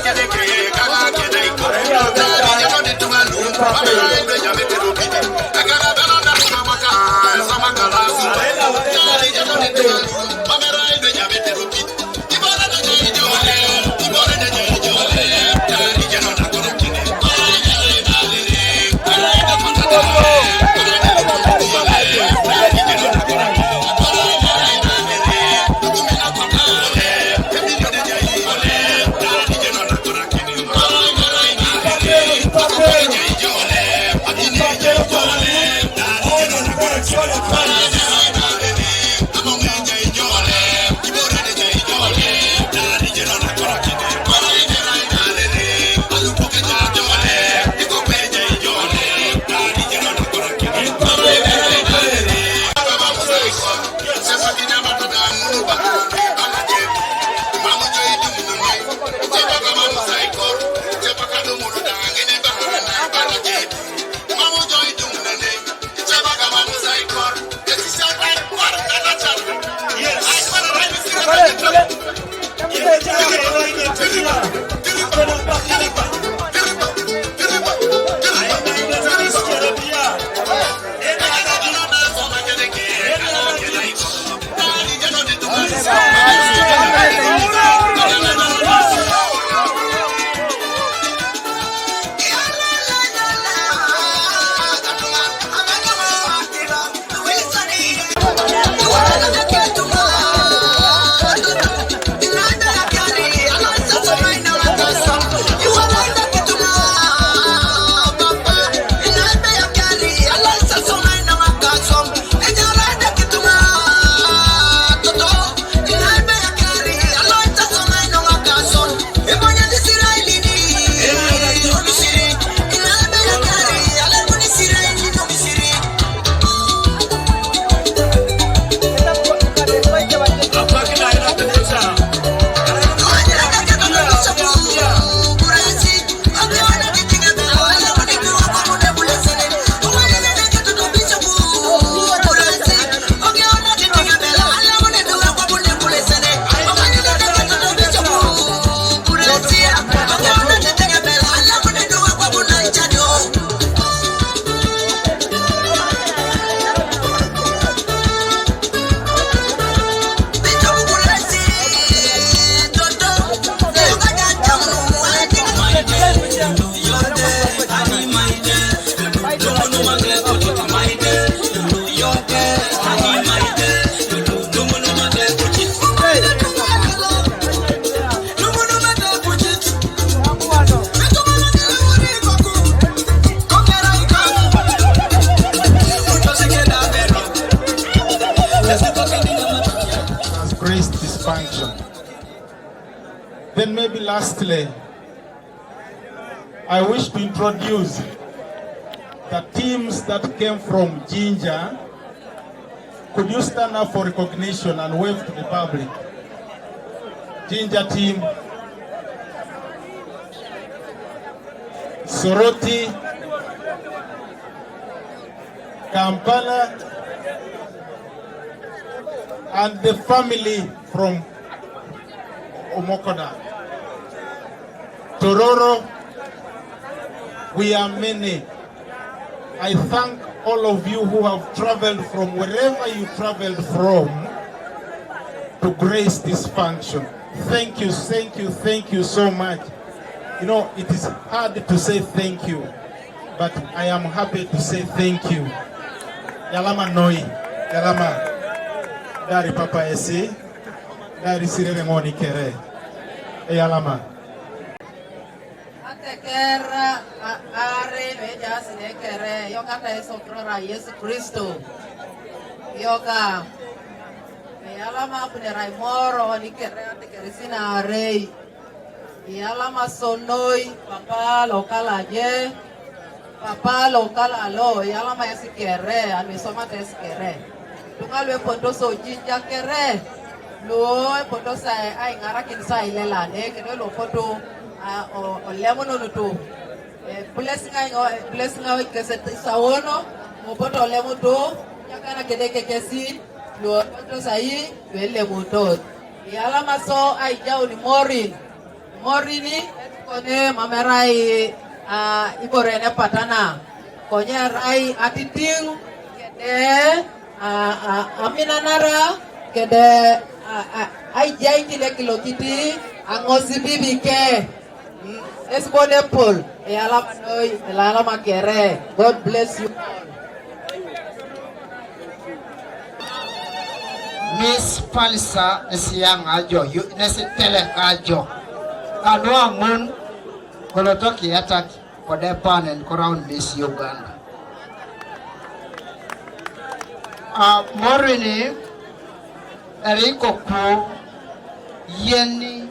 Then maybe lastly, I wish to introduce the teams that came from Ginger. Could you stand up for recognition and wave to the public? Ginger team, Soroti, Kampala, and the family from Omokoda. Tororo, we are many. I thank all of you who have traveled from wherever you traveled from to grace this function. Thank you, thank you, thank you so much. You know, it is hard to say thank you, but I am happy to say thank you. Yalama Noi, Yalama, Dari Papa Esi, Dari Sirene Ngoni Kere, Yalama. Atekera are meja sinekere yoga taisokra Yesu Kristo yoga yalama punera moro nikere atekerisina are yalama sonoi papa local aje papa local alo yalama yasikere amisoma tesikere tungalwe pondo so jinja kere lo pondo sai ai ngara kinsa ilela ne kene lo foto o lemono to blessing ai kese sawono mo poto lemo to yakana kedeke kesi lo to sai wele moto yala maso ai jao ni morini kone mamerai iborene patana konya rai atiting kede aminanara kede ai jai tile kilotiti angosi bibi ke esbone pol e ala makere. God bless you all. Miss Pallisa is young ajo, you nesi tele ajo. Kanwa mun kolotoki attack for the pan and around Miss Uganda. Morini Eriko Pro Yeni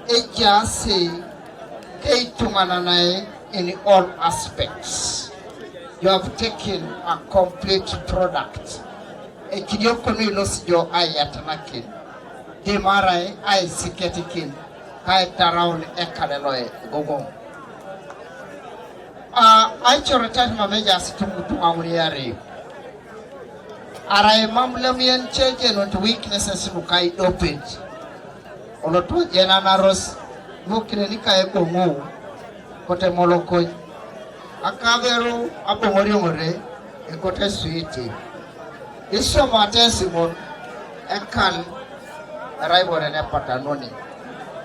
Ejasi Keitungananae in all aspects. You have taken a complete product. Ekidiokono inosjo ayatanakin. Demarai ay siketikin. Kai taraun ekaleloe gogong. I chorotat mameja situmutunga uniari. Arai mamlamian cheje not weaknesses mukai doped. Olotu jenanaros mukine nika ebongu kote molokoj. Akaberu abongori ngore ekote suiti. Iso mate simon ekal arai borene patanoni.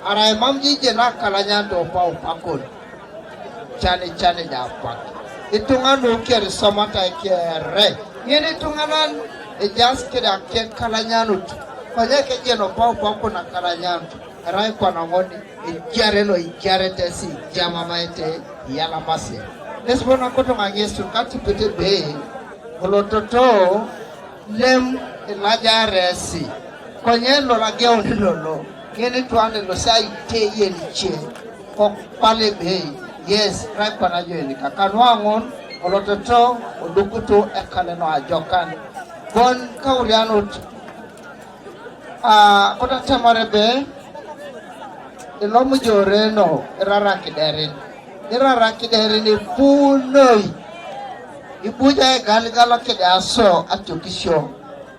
Arai mamji jena kalanya do pau pakon. Chane japak. Itunganu kere somata kere. Yene tunganan ejas keda ken kalanyanut. Kanya ke jeno pau pakon na kalanyanut. Arai kwa ngoni ijare tesi jama maete yala mase. Lesbona koto mangesu kati pete be. Kolototo lem elaja resi. Kwenye lola geo nilolo. Yene tuande lo sai te yeni che. Kok pale be. Yes, right kwa najo yeni. Kakanwangon, olototo, udukuto ekaleno ajokan. Bon kaurianut. Kota tamarebe. Ilomu joreno. Irarakiderin. Irarakiderin ipunoi. Ibuja galigala kede aso atukisho.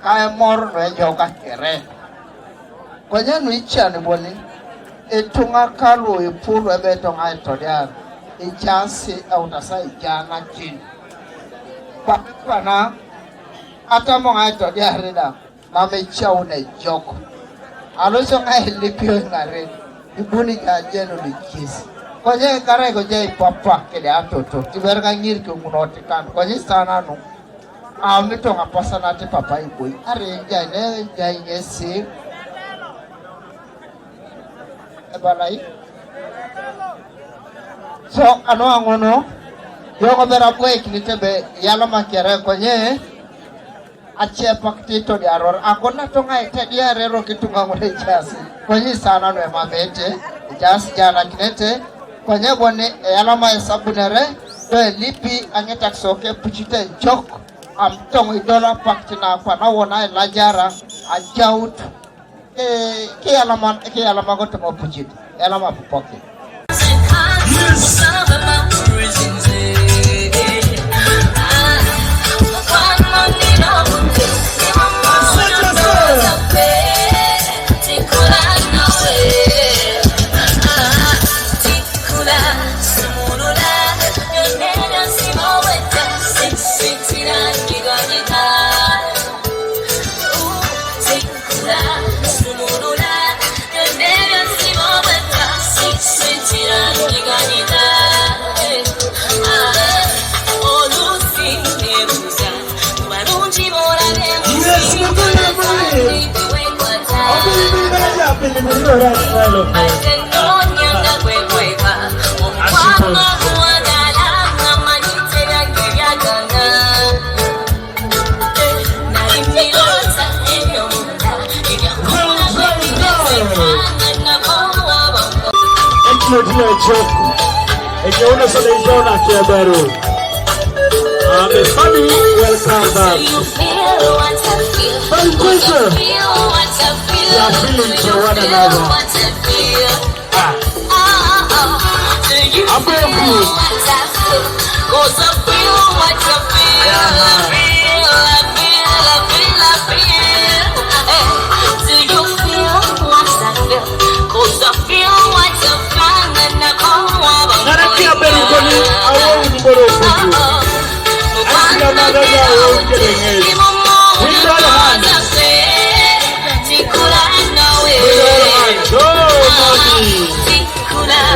Kaya moro no ejoka kere. Kwenye nuicha ni boni. Etunga kalu ipulu ebetonga etodian. Ijasi autasa ijana kin. Kwa na ata monga etodian rida. Mame chau ne joko. Aluso nga ilipio ngare. Ibuni jajeno ni kisi. Kwenye kare koje papa kede atoto. Tiberga ngiri kumunotikan. Kwenye sana no. Amito nga pasana te papa iboi. Are jai nyesi. Ebalai. So ano angono. Yoko bera bwe kinitebe yala makere kwenye. Achie pakitito di aror. Akona tonga ite di arero kitunga ngone jasi. Kwenye sana no emabete. Jasi jana kinete. Kwenye bone yala ma esabunere. Doe lipi angeta ksoke puchite jok. Amtong idola paktina kwa na wona lajara ajaut. Ke alama goto mo puchite. Alama pupoke. Yes.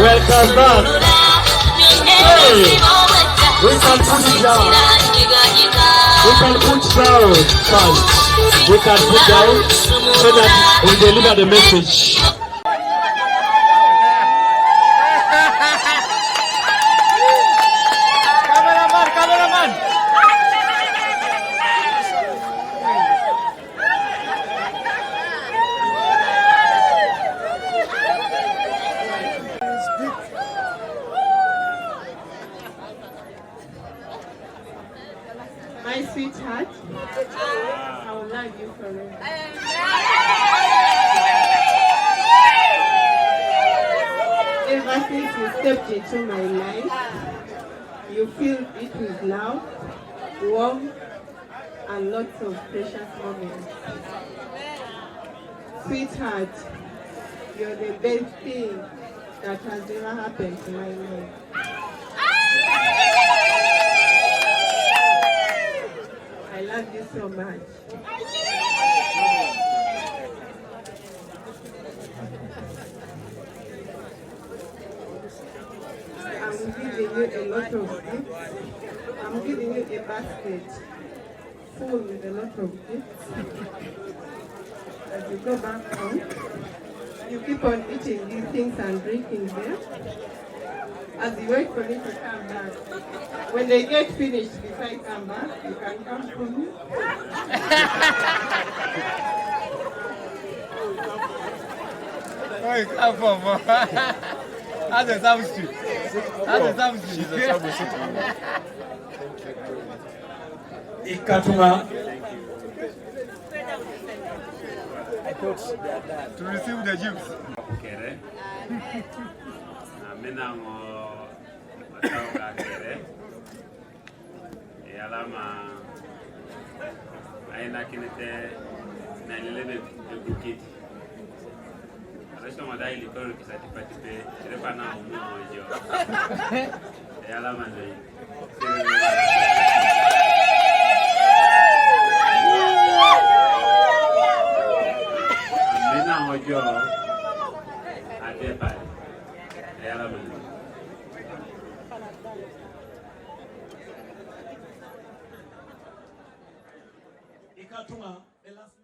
Welcome back. Hey, we can put it down. We can put down first. We can put down so that we deliver the message. Cameraman. My sweetheart, I will love you forever. Ever since you stepped into my life, you filled it with love, warmth, and lots of precious moments. Sweetheart, you're the best thing that has ever happened to my life. I love you so much. I'm giving you a lot of gifts. I'm giving you a basket full with a lot of gifts. As you go back home, you keep on eating these things and drinking them. As you wait for me to come back. When they get finished, before I come back, you can come for me. Oh, come for more. That's a substitute. That's a substitute. She's a substitute. Ikatuma. I thought to receive the gifts. Kere. Amena mo matao kere. Alama aina kinete na lelebe bukiti. Alasho madai likoro kisati patipe repa na umu mojo. Alama nai. Mena mojo adepa. Alama nai. Ikatuma, the last